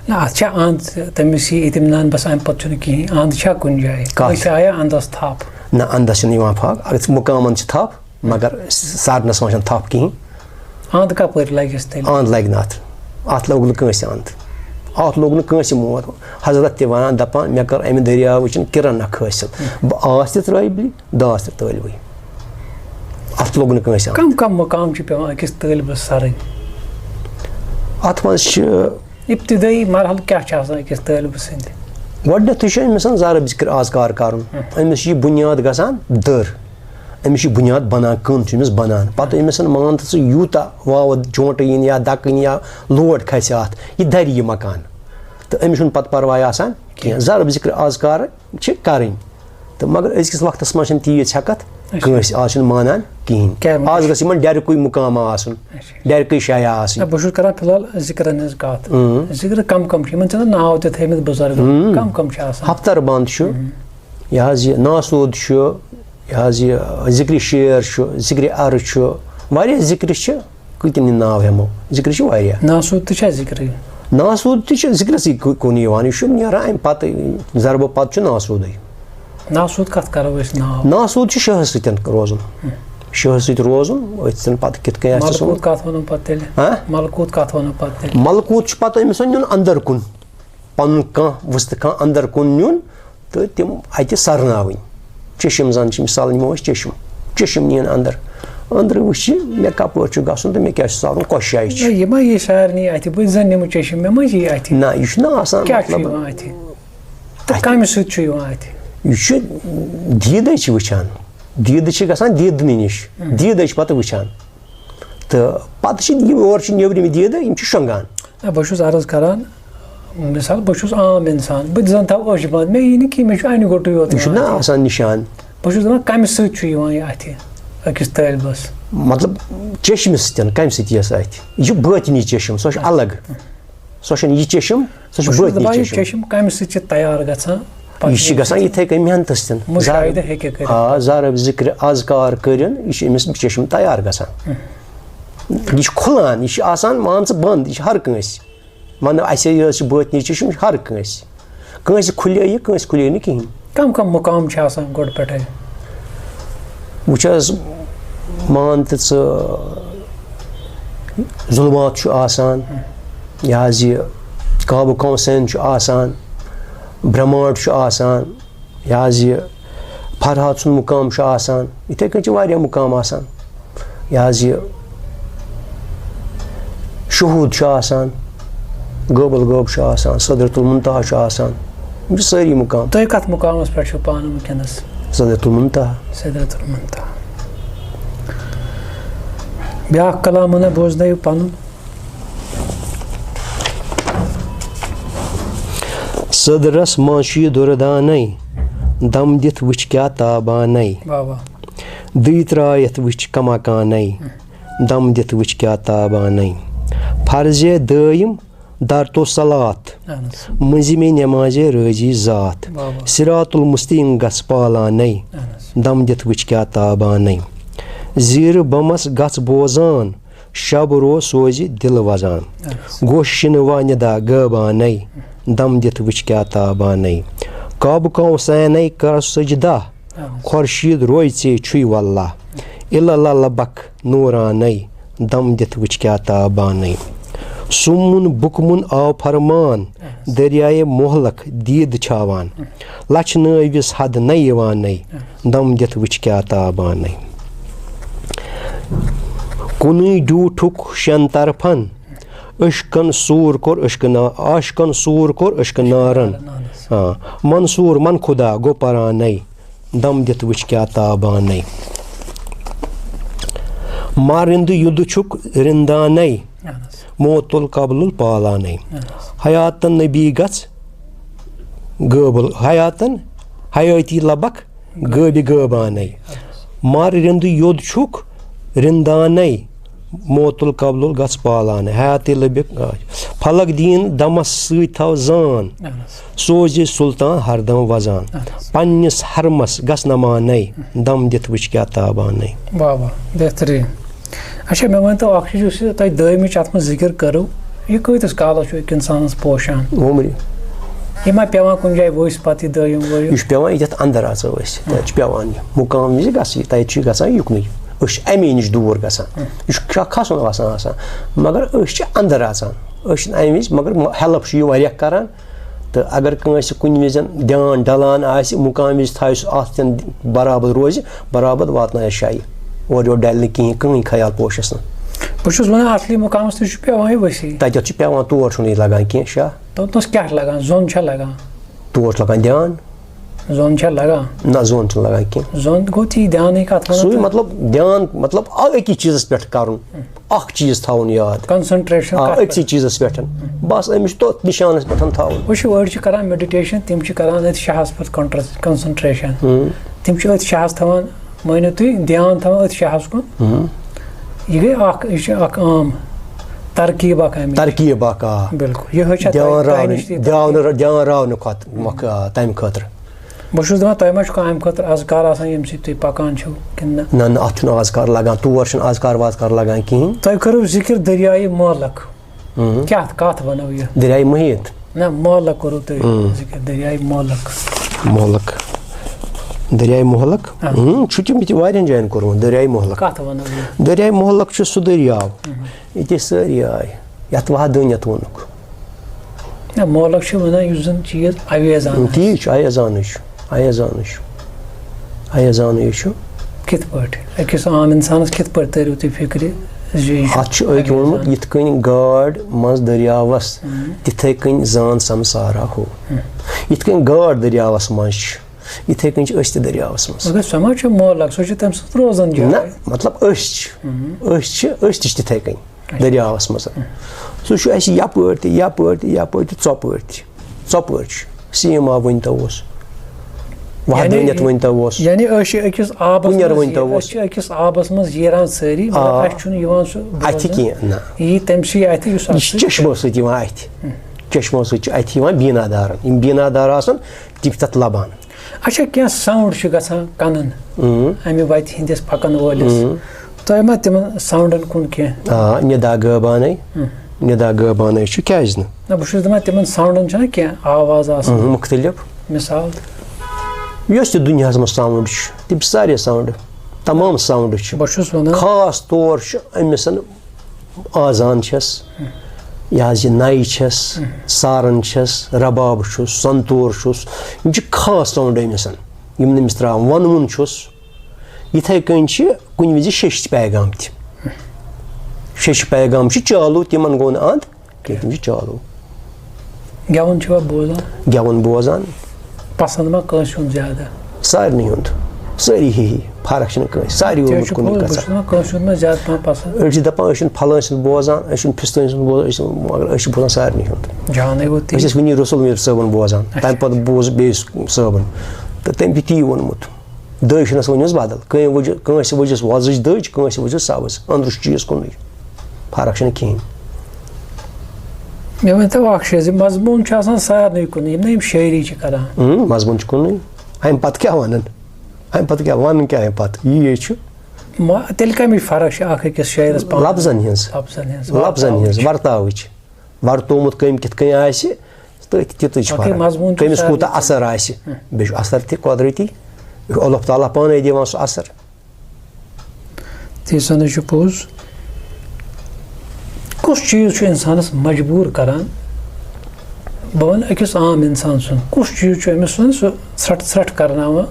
نہ اَتھ چھا اَنٛد تٔمِس یی اطمینان بَس اَمہِ پَتہٕ چھُنہٕ کِہیٖنۍ اَنٛد چھا کُنہِ جایہِ کٲنٛسہِ آیا اَنٛدَس تھپھ نہ اَنٛدَس چھِنہٕ یِوان پھاکھ اگر مُقامَن چھِ تھپھ مگر سارنَس منٛز چھَنہٕ تھپھ کِہیٖنۍ اَنٛد کَپٲرۍ لَگٮ۪س تیٚلہِ اَنٛد لَگہِ نہٕ اَتھ لوٚگ نہٕ کٲنٛسہِ اَنٛد اَتھ لوٚگ نہٕ کٲنٛسہِ موت حضرت تہِ وَنان دَپان مےٚ کٔر اَمہِ دٔریاوٕچ کِرَن اَکھ حٲصِل بہٕ آس تہِ ترٛٲوِی داس تہِ تٲلوٕے اَتھ لوٚگ نہٕ کٲنٛسہِ کَم کَم مُقام چھِ پیٚوان أکِس طٲلبَس سَرٕنۍ اَتھ منٛز چھِ اِبتِدٲیی مرحلہٕ کیٛاہ چھِ آسان أکِس طٲلبہٕ سٕنٛدِ گۄڈٕنٮ۪تھٕے چھُ أمِس ضرب ذِکر آزکار کَرُن أمِس چھِ یہِ بُنیاد گژھان دٔر أمِس چھِ بُنیاد بَنان کٲم چھِ أمِس بَنان پَتہٕ أمِس مان تہٕ ژٕ یوٗتاہ واوٕ جونٛٹہٕ یِنۍ یا دَکہٕ یِنۍ یا لوڈ کھَسہِ اَتھ یہِ دَرِ یہِ مکان تہٕ أمِس چھُنہٕ پَتہٕ پَرواے آسان کینٛہہ ضرب ذِکر آزکار چھِ کَرٕنۍ تہٕ مگر أزکِس وقتَس منٛز چھَنہٕ تیٖژ ہٮ۪کَتھ کٲنٛسہِ آز چھِنہٕ مانان کِہیٖنۍ آز گژھِ یِمن ڈیرکُے مُقام آسُن ڈیرکٕے شایع آسٕنۍ. بہٕ چھُس کران فِلحال ذِکرن ہٕنٛز کَتھ ذِکر کم کم چھِ یِمن چھِ ناو تہِ تھٲیمٕتۍ بُزرگن کم کم چھِ آسان. ہفتر بنٛد چھُ یہِ حظ یہِ ناسوٗد چھُ یہِ حظ یہِ ذِکرِ شیر چھُ ذِکرِ عرٕ چھُ واریاہ ذِکرِ چھِ کۭتٮ۪ن ہٕنٛدۍ ناو ہٮ۪مو ذِکرِ چھِ واریاہ. ناسوٗد تہِ چھا ذِکرٕے ناسوٗد تہِ چھُ ذِکرَسٕے کُن یِوان یہِ چھُ نیران اَمہِ پَتہٕ ضربہٕ پَتہٕ چھُ ناسوٗدٕے. ناسوٗد کَتھ کَرو أسۍ ناو ناسوٗد چھُ شہس سۭتۍ روزُن شہس سۭتۍ روزُن أتھۍ سۭتۍ پَتہٕ کِتھ کٔنۍ آسہِ ملکوٗت کَتھ وَنو پَتہٕ تیٚلہِ ملکوٗت کَتھ وَنو پَتہٕ تیٚلہِ ملکوٗت چھُ پَتہٕ أمِس نیُن اَندر کُن پَنُن کانٛہہ وُستہٕ کانٛہہ اَندر کُن نیُن تہٕ تِم اَتہِ سَرناوٕنۍ. چشم زَن چھِ مِثال نِمو أسۍ چشم نِیَن اَندر أنٛدرٕ وٕچھِ مےٚ کَپٲرۍ چھُ گژھُن تہٕ مےٚ کیٛاہ چھُ سارُن کۄس جایہِ چھِ. یہِ ما یی سارنٕے اَتھِ بہٕ زَن نِمہٕ چشم مےٚ ما یی اَتھِ نہ یہِ چھُنہ آسان کیٛاہ چھُ یِوان اَتھِ تہٕ کَمہِ سۭتۍ چھُ یِوان اَتھِ. یہِ چھُ دیٖدٕے چھِ وٕچھان دیٖدٕ چھِ گژھان دیٖدنٕے نِش دیٖدٕے چھِ پَتہٕ وٕچھان تہٕ پَتہٕ چھِ یِم اور چھِ نیٚبرِم دیٖدٕ یِم چھِ شۄنٛگان. بہٕ چھُس عرض کران مِثال بہٕ چھُس عام اِنسان بہٕ تہِ زَن تھاوٕ أچھ بنٛد مےٚ یی نہٕ کینٛہہ مےٚ چھُ اَنہِ گوٚٹُے یوت. یہِ چھُنہ آسان نِشان. بہٕ چھُس دَپان کَمہِ سۭتۍ چھُ یِوان یہِ اَتھِ أکِس طٲلبَس. مطلب چشمہِ سۭتۍ کَمہِ سۭتۍ یِیَس اَتھِ یہِ چھُ بٲطنی چشم سۄ چھِ الگ سۄ چھَنہٕ یہِ چشم سۄ چھِ بٲطنی چشم کَمہِ سۭتۍ چھِ تیار گژھان. یہِ چھِ گژھان یِتھَے کٔنۍ محنتہٕ سۭتۍ ضرب ذِکرِ اذکار کٔرِنۍ یہِ چھِ أمِس چشم تیار گژھان. یہِ چھُ کھُلان یہِ چھُ آسان مان ژٕ بنٛد یہِ چھِ ہر کٲنٛسہِ وَنو اَسے یہِ حظ چھِ بٲطنی چشم یہِ چھِ ہر کٲنٛسہِ کٲنٛسہِ کھُلے یہِ کٲنٛسہِ کھُلے نہٕ کِہیٖنۍ. کَم کَم مُقام چھِ آسان گۄڈٕ پٮ۪ٹھَے وٕچھ حظ مان تہٕ ژٕ ظُلمات چھُ آسان یہِ حظ یہِ قابوٗ کونسین چھُ آسان برٛہمانٛڈ چھُ آسان یہِ حظ یہِ فرہاد سُنٛد مُقام چھُ آسان یِتھَے کٔنۍ چھِ واریاہ مُقام آسان یہِ حظ یہِ شہوٗد چھُ آسان غٲبُل غٲب چھُ آسان سدرۃ المنتہا چھُ آسان یِم چھِ سٲری مُقام. تُہۍ کَتھ مُقامَس پٮ۪ٹھ چھُو پانہٕ وٕنکٮ۪نَس. سدرۃ المنتہا. سدرۃ المنتہا. بیٛاکھ کلام ہنا بوزنٲیِو پَنُن. صدرس منٛز چھُ یہِ دُردانَے دم دِتھ وٕچھ کیٛاہ تابانَے دٕے ترٛایَتھ وٕچھ کماکانَے دم دِتھ وٕچھ کیٛاہ تابانَے فرضے دٲیِم در تو صلات مٔنٛزِمے نٮ۪مازے رٲضی ذات صراط المستقیٖم گژھ پالانَے دم دِتھ وٕچھ کیٛاہ تابانَے زیٖرٕ بۄمَس گژھ بوزان شب روز سوزِ دِلہٕ وَزان گوٚو شِنہٕ وانہِ دہ غٲبانَے دم دِتھ وٕچھ کیٛاہ تابانَے قابوٗ کونسینَے کر سجدہ خۄرشیٖد روزِ ژے چھُے واللہ اِلہ لبک نوٗرانَے دم دِتھ وٕچھ کیٛاہ تابانَے سُمُن بُکمُن آو فرمان دٔریایے مۄہلک دیٖد چھاوان لچھِ نٲوِس حد نَے یِوانَے دم دِتھ وٕچھ کیٛاہ تابانَے کُنُے ڈیوٗٹھُک شٮ۪ن طرفن اشکن سوٗر کوٚر عاشقن سوٗر کوٚر اشکہٕ نارن منصوٗر من خُدا گوٚو پرانَے دم دِتھ وٕچھ کیٛاہ تابانَے مارِنٛدٕ یُدٕ چھُکھ رِنٛدانَے موتُل قبلُل پالانَے حیاتن نبی گژھ غٲبُل حیاتن حیٲتی لبک غٲبہِ غٲبانَے مر رِنٛدٕ یوٚد چھُکھ رِنٛدانَے موتُل قبلُل گژھ پالانَے حیاتِ لبِک فلک دیٖن دمس سۭتۍ تھاو زان سوزِ سُلطان ہردم وزان پننِس حرمس گژھ نمانَے دم دِتھ وٕچھ کیٛاہ تابانَے. واہ واہ بہتریٖن. اچھا مےٚ ؤنۍتو اکھ چیٖز یُس یہِ تۄہہِ دٲیمٕچ اَتھ منٛز ذِکِر کٔرٕو یہِ کۭتِس کالس چھُ أکۍ اِنسانس پوشان. عُمرِ. یہِ ما پیٚوان کُنہِ جایہِ ؤسۍ پتہٕ یہِ دٲیِم ؤرِو. یہِ چھُ پیٚوان ییٚتٮ۪تھ اندر اژو أسۍ تتہِ چھُ پیٚوان یہِ مُقام وِزِ گژھِ تتہِ چھُ گژھان یُکنُے أسۍ چھِ اَمے نِش دوٗر گژھان یہِ چھُ کھسُن آسان مگر أسۍ چھِ اندر اژان أسۍ چھِنہٕ اَمہِ وِزِ مگر ہیلٕپ چھُ یہِ واریاہ کران تہٕ اگر کٲنٛسہِ کُنہِ وِزِ دیان ڈلان آسہِ مُقام وِزِ تھایہِ سُہ اَتھ برابر روزِ برابر واتنایس جایہِ اورٕ یورٕ ڈلہِ نہٕ کِہیٖنۍ کٕہٕنۍ خیال پوشس نہٕ. بہٕ چھُس ونان اَصلی مُقامس تہِ چھُ پیٚوان یہِ ؤسیٖع تتٮ۪تھ چھُ پیٚوان تور چھُنہٕ یہِ لگان کینٛہہ شاہ توٚتنس کیٛاہ چھُ لگان زوٚن چھا لگان تور چھُ لگان دیان زوٚن چھا لگان نہ زوٚن چھُنہٕ لگان کینٛہہ زوٚن گوٚو تی دیانٕے کتھ وَنان سُے مطلب دیان مطلب أکِس چیٖزس پٮ۪ٹھ کرُن اکھ چیٖز تھاوُن یاد کنسنٹریشن أکسٕے چیٖزس پٮ۪ٹھ بس أمِس چھُ توٚت نِشانس پٮ۪ٹھ تھاوُن. وٕچھِو أڑۍ چھِ کران میڈِٹیشن تِم چھِ کران أتھۍ شاہس پٮ۪ٹھ کنسنٹریشن تِم چھِ أتھۍ شاہس تھاوان مٲنِو تُہۍ دھیان تھاوان أتھۍ شاہَس کُن یہِ گٔے اَکھ یہِ چھِ اَکھ عام ترکیٖب اَکھ اَمِچ ترکیٖب اَکھ بِلکُل یِہوٚے چھےٚ دھیان راونہٕ کھۄتہٕ تَمہِ خٲطرٕ بہٕ چھُس دَپان تۄہہِ ما چھُ کانٛہہ اَمہِ خٲطرٕ اذکار آسان ییٚمہِ سۭتۍ تُہۍ پَکان چھِو کِنہٕ نہ اَتھ چھُنہٕ اذکار لگان تور چھُنہٕ اذکار وازکار لگان کِہیٖنۍ تۄہہِ کٔرٕو ذِکِر دٔریایہِ مولک کَتھ وَنو یہِ دریایہِ مُحیٖط نہ مولک کوٚروٕ تۄہہِ ذِکِر دٔریایہِ مولک دریایہِ مُحلق چھُ تِم ییٚتہِ واریاہن جایَن کوٚرمُت دریایہِ مُحلق کَتھ وَنو یہِ دریایہِ مُحلق چھُ سُہ دٔریاو ییٚتہِ سٲری آے یَتھ وادٲنۍ یَتھ ووٚنُکھ نہ مولک چھِ وَنان یُس زَن چیٖز اَویزان تی چھُ اَیزانٕے چھُ کِتھ پٲٹھۍ أکِس عام اِنسانَس کِتھ پٲٹھۍ تٔرِو تُہۍ فِکرِ اَتھ چھُ أکۍ ووٚنمُت یِتھ کٔنۍ گاڈ منٛز دٔریاوَس تِتھَے کٔنۍ زان سمسارا ہُہ یِتھ کٔنۍ گاڈ دٔریاوَس منٛز چھِ یِتھَے کٔنۍ چھِ أسۍ تہِ دٔریاوَس منٛز مگر سۄ ما چھِ مولک سۄ چھِ تَمہِ سۭتۍ روزان نہ مطلب أسۍ تہِ چھِ تِتھَے کٔنۍ دٔریاوَس منٛز سُہ چھُ اَسہِ یَپٲرۍ تہِ ژۄپٲرۍ چھُ سیٖما ؤنۍتو اوس وحدٲنیت ؤنۍتو اوس یعنی أسۍ چھِ أکِس آبَس منٛز ییران سٲری مگر اَسہِ چھُنہٕ یِوان سُہ اَتھِ کینٛہہ نہ یی تٔمسٕے اَتھِ یُس چشمو سۭتۍ یِوان اَتھِ چشمو سۭتۍ چھُ اَتھِ یِوان بیٖنادارَن یِم بیٖنادار آسان تِم چھِ تَتھ لَبان اچھا کینٛہہ ساوُنٛڈ چھُ گژھان کَنَن اَمہِ وَتہِ ہِنٛدِس پَکَن وٲلِس تۄہہِ ما تِمن ساوُنٛڈَن کُن کینٛہہ نِدا غٲبانَے چھُ کیٛازِ نہٕ بہٕ چھُس دَپان تِمن ساوُنٛڈَن چھَنہ کینٛہہ آواز آسان مُختلِف مِثال یۄس تہِ دُنیاہَس منٛز ساوُنٛڈ چھُ تِم چھِ سارے ساوُنٛڈ تمام ساوُنٛڈ چھِ بہٕ چھُس وَنان خاص طور چھُ أمِس آزان چھَس یہِ حظ یہِ نَیہِ چھَس سارَن چھَس رباب چھُس سنتوٗر چھُس یِم چھِ خاص ساوُنٛڈ أمِس یِم نہٕ أمِس ترٛاوان وَنوُن چھُس یِتھَے کٔنۍ چھِ کُنہِ وِزِ شیٚشہِ پیغام تہِ شیٚشہِ پیغام چھِ چالوٗ تِمن گوٚو نہٕ اَنٛد کینٛہہ تِم چھِ چالوٗ گٮ۪وُن بوزان پسنٛد ما کٲنٛسہِ ہُنٛد زیادٕ سارنٕے ہُنٛد سٲری ہی فرق چھِنہٕ کٲنٛسہِ ساروی کُنُے گژھان أڑۍ چھِ دَپان أسۍ چھِنہٕ پھلٲنۍ سُنٛد بوزان أسۍ چھِنہٕ فِستٲنۍ سُنٛد بوزان مگر أسۍ چھِ بوزان سارنٕے ہُنٛد أسۍ ٲسۍ وٕنی رسول میٖر صٲبُن بوزان تَمہِ پَتہٕ بوز بیٚیِس صٲبُن تہٕ تٔمۍ چھُ تی ووٚنمُت دٔج چھِنَس ؤنِوُس بدل کٲنٛسہِ ؤجِس وۄزٕج دٔج کٲنٛسہِ ؤجِس سبٕز أنٛدرٕ چھُ چیٖز کُنُے فرق چھَنہٕ کِہیٖنۍ مےٚ ؤنۍتو اکھ چیٖز یہِ مضموٗن چھُ آسان سارنٕے کُنُے یِم نہ یِم شٲعری چھِ کران مضموٗن چھُ کُنُے اَمہِ پَتہٕ کیٛاہ وَنان اَمہِ پَتہٕ کیٛاہ وَنُن کیٛاہ اَمہِ پَتہٕ یی چھُ تیٚلہِ کَمِچ فرق چھِ اکھ أکِس شٲعرَس لفظن ہِنٛز ورتاوٕچ ورتومُت کٔمۍ کِتھ کٔنۍ آسہِ تٔتھۍ تِتٕے چھِ فرق کٔمِس کوٗتاہ اَثر آسہِ بیٚیہِ چھُ اَثر تہِ قۄدرٔتی یہِ چھُ اللہ تعالیٰ پانَے دِوان سُہ اَثر تیٖژاہ نَے چھُ پوٚز کُس چیٖز چھُ اِنسانَس مجبوٗر کران بہٕ وَنہٕ أکِس عام اِنسان سُنٛد کُس چیٖز چھُ أمِس سُہ ژھرٛٹھ کرناوان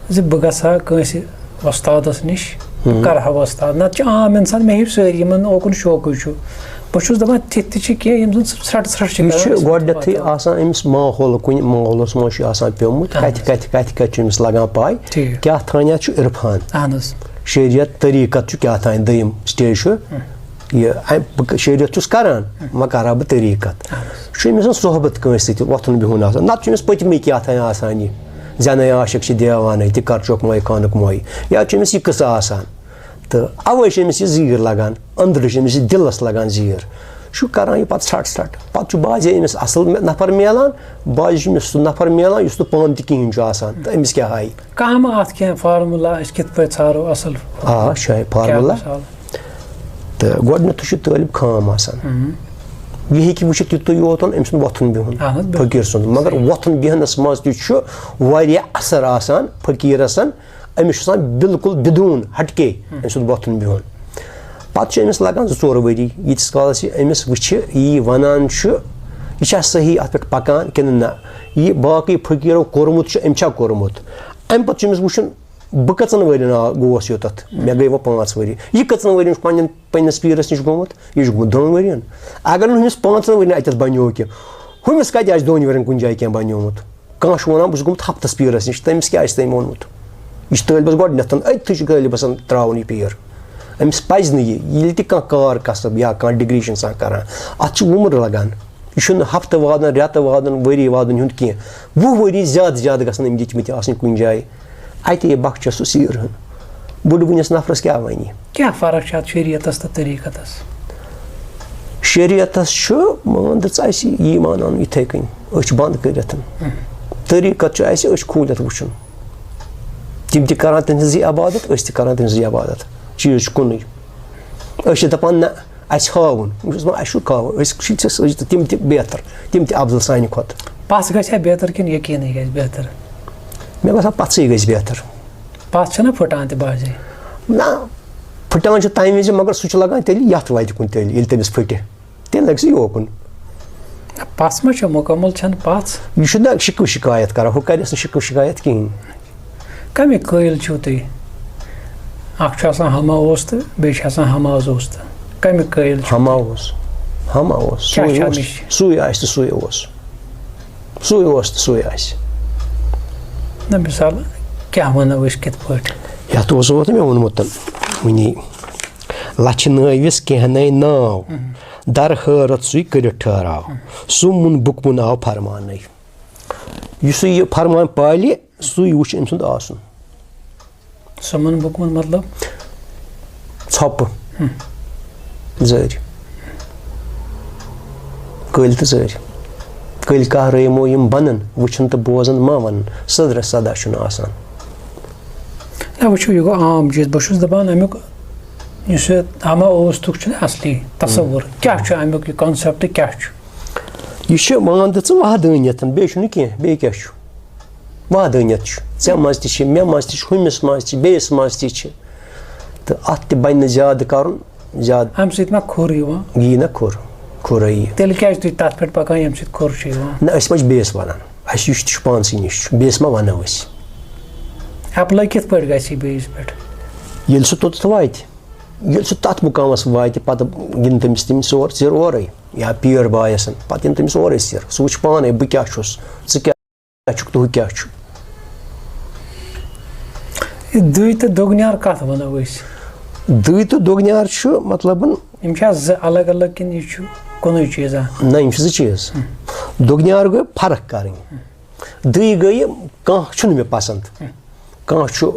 زِ بہٕ گژھٕ ہا کٲنٛسہِ وۄستادَس نِش بہٕ کَرٕ ہا وۄستاد نَتہٕ چھِ عام اِنسان مےٚ ہیٚو سٲری یِمن نہٕ اوکُن شوقٕے چھُ بہٕ چھُس دَپان تِتھ تہِ چھِ کینٛہہ یِم زَن ژھرٛٹھ چھِ یہِ چھُ گۄڈنٮ۪تھٕے آسان أمِس ماحول کُنہِ ماحولَس منٛز چھُ آسان پیوٚمُت کَتھِ چھُ أمِس لگان پاے کیٛاہ تانٮ۪تھ چھُ عرفان شریعت طریٖقت چھُ کیٛاہ تانۍ دٔیِم سٹیج چھُ یہِ بہٕ شریعت چھُس کران وۄنۍ کرٕ ہا بہٕ طریٖقت یہِ چھُ أمِس صحبت کٲنٛسہِ سۭتۍ وۄتھُن بِہُن آسان نتہٕ چھُ أمِس پٔتمٕے کیٛاہ تانۍ آسان یہِ زَنَے عاشق چھِ دیوانَے تہِ کر چوک موے خانُک موے یا چھُ أمِس یہِ قٕصہٕ آسان تہٕ اَوَے چھِ أمِس یہِ زیٖر لگان أنٛدرٕ چھِ أمِس یہِ دِلَس لگان زیٖر چھُ کران یہِ پَتہٕ ژھرٛٹھ پَتہٕ چھُ بعضے أمِس اَصٕل نفر میلان بعضے چھُ أمِس سُہ نفر میلان یُس نہٕ پانہٕ تہِ کِہیٖنۍ چھُ آسان تہٕ أمِس کیٛاہ ہایہِ کانٛہہ ما اَتھ کینٛہہ فارموٗلا أسۍ کِتھ پٲٹھۍ ژھارو اَصٕل چھُ فارموٗلا تہٕ گۄڈنٮ۪تھٕے چھُ طٲلب خام آسان یہِ ہیٚکہِ وٕچھِتھ یُتُے یوتن أمۍ سُنٛد وۄتھُن بِہُن فقیٖر سُنٛد مگر وۄتھُن بیٚہنَس منٛز تہِ چھُ واریاہ اَثر آسان فقیٖرَس أمِس چھُ آسان بِلکُل بِدوٗن ہٹکے أمۍ سُنٛد وۄتھُن بِہُن پَتہٕ چھُ أمِس لگان 2-4 ؤری ییٖتِس کالَس یہِ أمِس وٕچھِ یی وَنان چھُ یہِ چھا صحیح اَتھ پٮ۪ٹھ پَکان کِنہٕ نہ یہِ باقٕے فقیٖرو کوٚرمُت چھُ أمۍ چھا کوٚرمُت اَمہِ پَتہٕ چھُ أمِس وٕچھُن بہٕ کٔژَن ؤرۍیَن گوٚوُس یوٚتَتھ مےٚ گٔے وۄنۍ 5 ؤری یہِ کٔژَن ؤرۍیَن چھُ پنٛنِس پیٖرَس نِش گوٚمُت یہِ چھُ گوٚمُت 2 ؤرۍیَن اگر نہٕ ہُمِس 5 ؤرۍیَن اَتٮ۪تھ بَنیو کینٛہہ ہُمِس کَتہِ آسہِ 2 ؤرۍیَن کُنہِ جایہِ کینٛہہ بَنیومُت کانٛہہ چھُ وَنان بہٕ چھُس گوٚمُت ہفتَس پیٖرَس نِش تٔمِس کیٛاہ آسہِ تٔمۍ ووٚنمُت یہِ چھُ طٲلبَس گۄڈنٮ۪تھ أتھی چھُ طٲلبَس ترٛاوُن یہِ پیٖر أمِس پَزِ نہٕ یہِ ییٚلہِ تہِ کانٛہہ کار کَسٕب یا کانٛہہ ڈِگری چھِ اِنسان کَران اَتھ چھُ عُمر لگان یہِ چھُنہٕ ہفتہٕ وادَن رٮ۪تہٕ وادَن ؤری وادَن ہُنٛد کینٛہہ 20 ؤری زیادٕ گژھن أمۍ دِتمٕتۍ آسٕنۍ کُنہِ جایہِ اَتہِ یہِ بخچَس سُہ سیٖر ہُنٛد بُڈٕ نفرَس کیٛاہ وَنہِ کیٛاہ فرق چھِ اَتھ شریعتَس تہٕ طریٖقتَس شریعتَس چھُ مان تہٕ ژٕ اَسہِ ایٖمان اَنُن یِتھَے کٔنۍ أچھ بنٛد کٔرِتھ طریٖقت چھُ اَسہِ أچھ کھوٗلِتھ وٕچھُن تِم تہِ کَران تٔمۍ سٕنٛزٕے عبادت أسۍ تہِ کَران تٔمۍ سٕنٛزٕے عبادت چیٖز چھُ کُنُے أسۍ چھِ دَپان نہ اَسہِ ہاوُن بہٕ چھُس دَپان اَسہِ چھُ ہاوُن أسۍ چھِ ژےٚ تِم تہِ بہتر تِم تہِ اَفضل سانہِ کھۄتہٕ پَژھ گژھِ بہتر کِنہٕ یقیٖنٕے گژھِ بہتر مےٚ باسان پَژھٕے گژھِ بہتر پَژھ چھَنہ پھٕٹان تہِ باسے نہ پھٕٹان چھُ تَمہِ وِزِ مگر سُہ چھُ لگان تیٚلہِ یَتھ وَتہِ کُن تیٚلہِ ییٚلہِ تٔمِس پھٕٹہِ تیٚلہِ لَگہِ سُہ یوکُن پَژھ ما چھُ مُکمل چھَنہٕ پَژھ یہِ چھُ نہ شِکوٕ شِکایت کَران ہُہ کَرٮ۪س نہٕ شِکوٕ شِکایت کِہیٖنۍ کَمِکۍ قٲیِل چھُو تُہۍ اَکھ چھُ آسان ہما اوس تہٕ بیٚیہِ چھِ آسان ہماز اوس تہٕ کَمِکۍ قٲیِل چھُ ہما اوس سُے آسہِ تہٕ سُے اوس تہٕ سُے آسہِ نہ مِثال کیٛاہ وَنو أسۍ کِتھ پٲٹھۍ یَتھ اوسوٕ نہٕ مےٚ ووٚنمُت وٕنی لَچھِ نٲوِس کینٛہہ ناو در حٲرت سُے کٔرِتھ ٹھہراو سُہ مُن بُکمُن آو فرمانے یُسُے یہِ فرمان پالہِ سُے وٕچھِ أمۍ سُنٛد آسُن سُہ مُن بُکمُن مطلب ژھۄپہٕ زٔرۍ کٔلۍ تہٕ زٔرۍ کٔلۍ کاہ رٲیمو یِم بَنَن وٕچھُن تہٕ بوزَن ما وَنُن سٔدرَس سدا چھُنہٕ آسان نہ وٕچھو یہِ گوٚو عام چیٖز بہٕ چھُس دَپان اَمیُک یُس یہِ ہما اوستُک چھُنہ اَصلی تصوُر کیٛاہ چھُ اَمیُک یہِ کَنسٮ۪پٹ کیٛاہ چھُ یہِ چھُ مان تہٕ ژٕ وحدٲنیت بیٚیہِ چھُنہٕ کینٛہہ بیٚیہِ کیٛاہ چھُ وحدٲنیت چھُ ژےٚ منٛز تہِ چھِ مےٚ منٛز تہِ چھِ ہُمِس منٛز تہِ بیٚیِس منٛز تہِ چھِ تہٕ اَتھ تہِ بَنہِ نہٕ زیادٕ کَرُن زیادٕ اَمہِ سۭتۍ ما کھُر یِوان یی نہ کھُرے یی تیٚلہِ کیٛازِ تُہۍ تَتھ پٮ۪ٹھ پَکان ییٚمہِ سۭتۍ کھُر چھُ یِوان نہ أسۍ ما چھِ بیٚیِس وَنان اَسہِ یُس تہِ چھُ پانسٕے نِش چھُ بیٚیِس ما وَنو أسۍ اٮ۪پلاے کِتھ پٲٹھۍ گژھِ یہِ بیٚیِس پٮ۪ٹھ ییٚلہِ سُہ توٚتَتھ واتہِ ییٚلہِ سُہ تَتھ مُقامَس واتہِ پَتہٕ یِن تٔمِس تِم ژِر اورَے یا پیٖر باے آسَن پَتہٕ یِن تٔمِس اورَے ژِر سُہ وٕچھِ پانَے بہٕ کیٛاہ چھُس ژٕ کیٛاہ چھُکھ تہٕ ہُہ کیٛاہ چھُ دٕے تہٕ دوٚگنیار کَتھ وَنو أسۍ دٕے تہٕ دوٚگنیار چھُ مطلب یِم چھا زٕ الگ الگ کِنہٕ یہِ چھُ کُنُے چیٖزا نہ یِم چھِ زٕ چیٖز دوٚگنیار گٔے فرق کَرٕنۍ دٕے گٔیہِ کانٛہہ چھُنہٕ مےٚ پَسنٛد کانٛہہ چھُ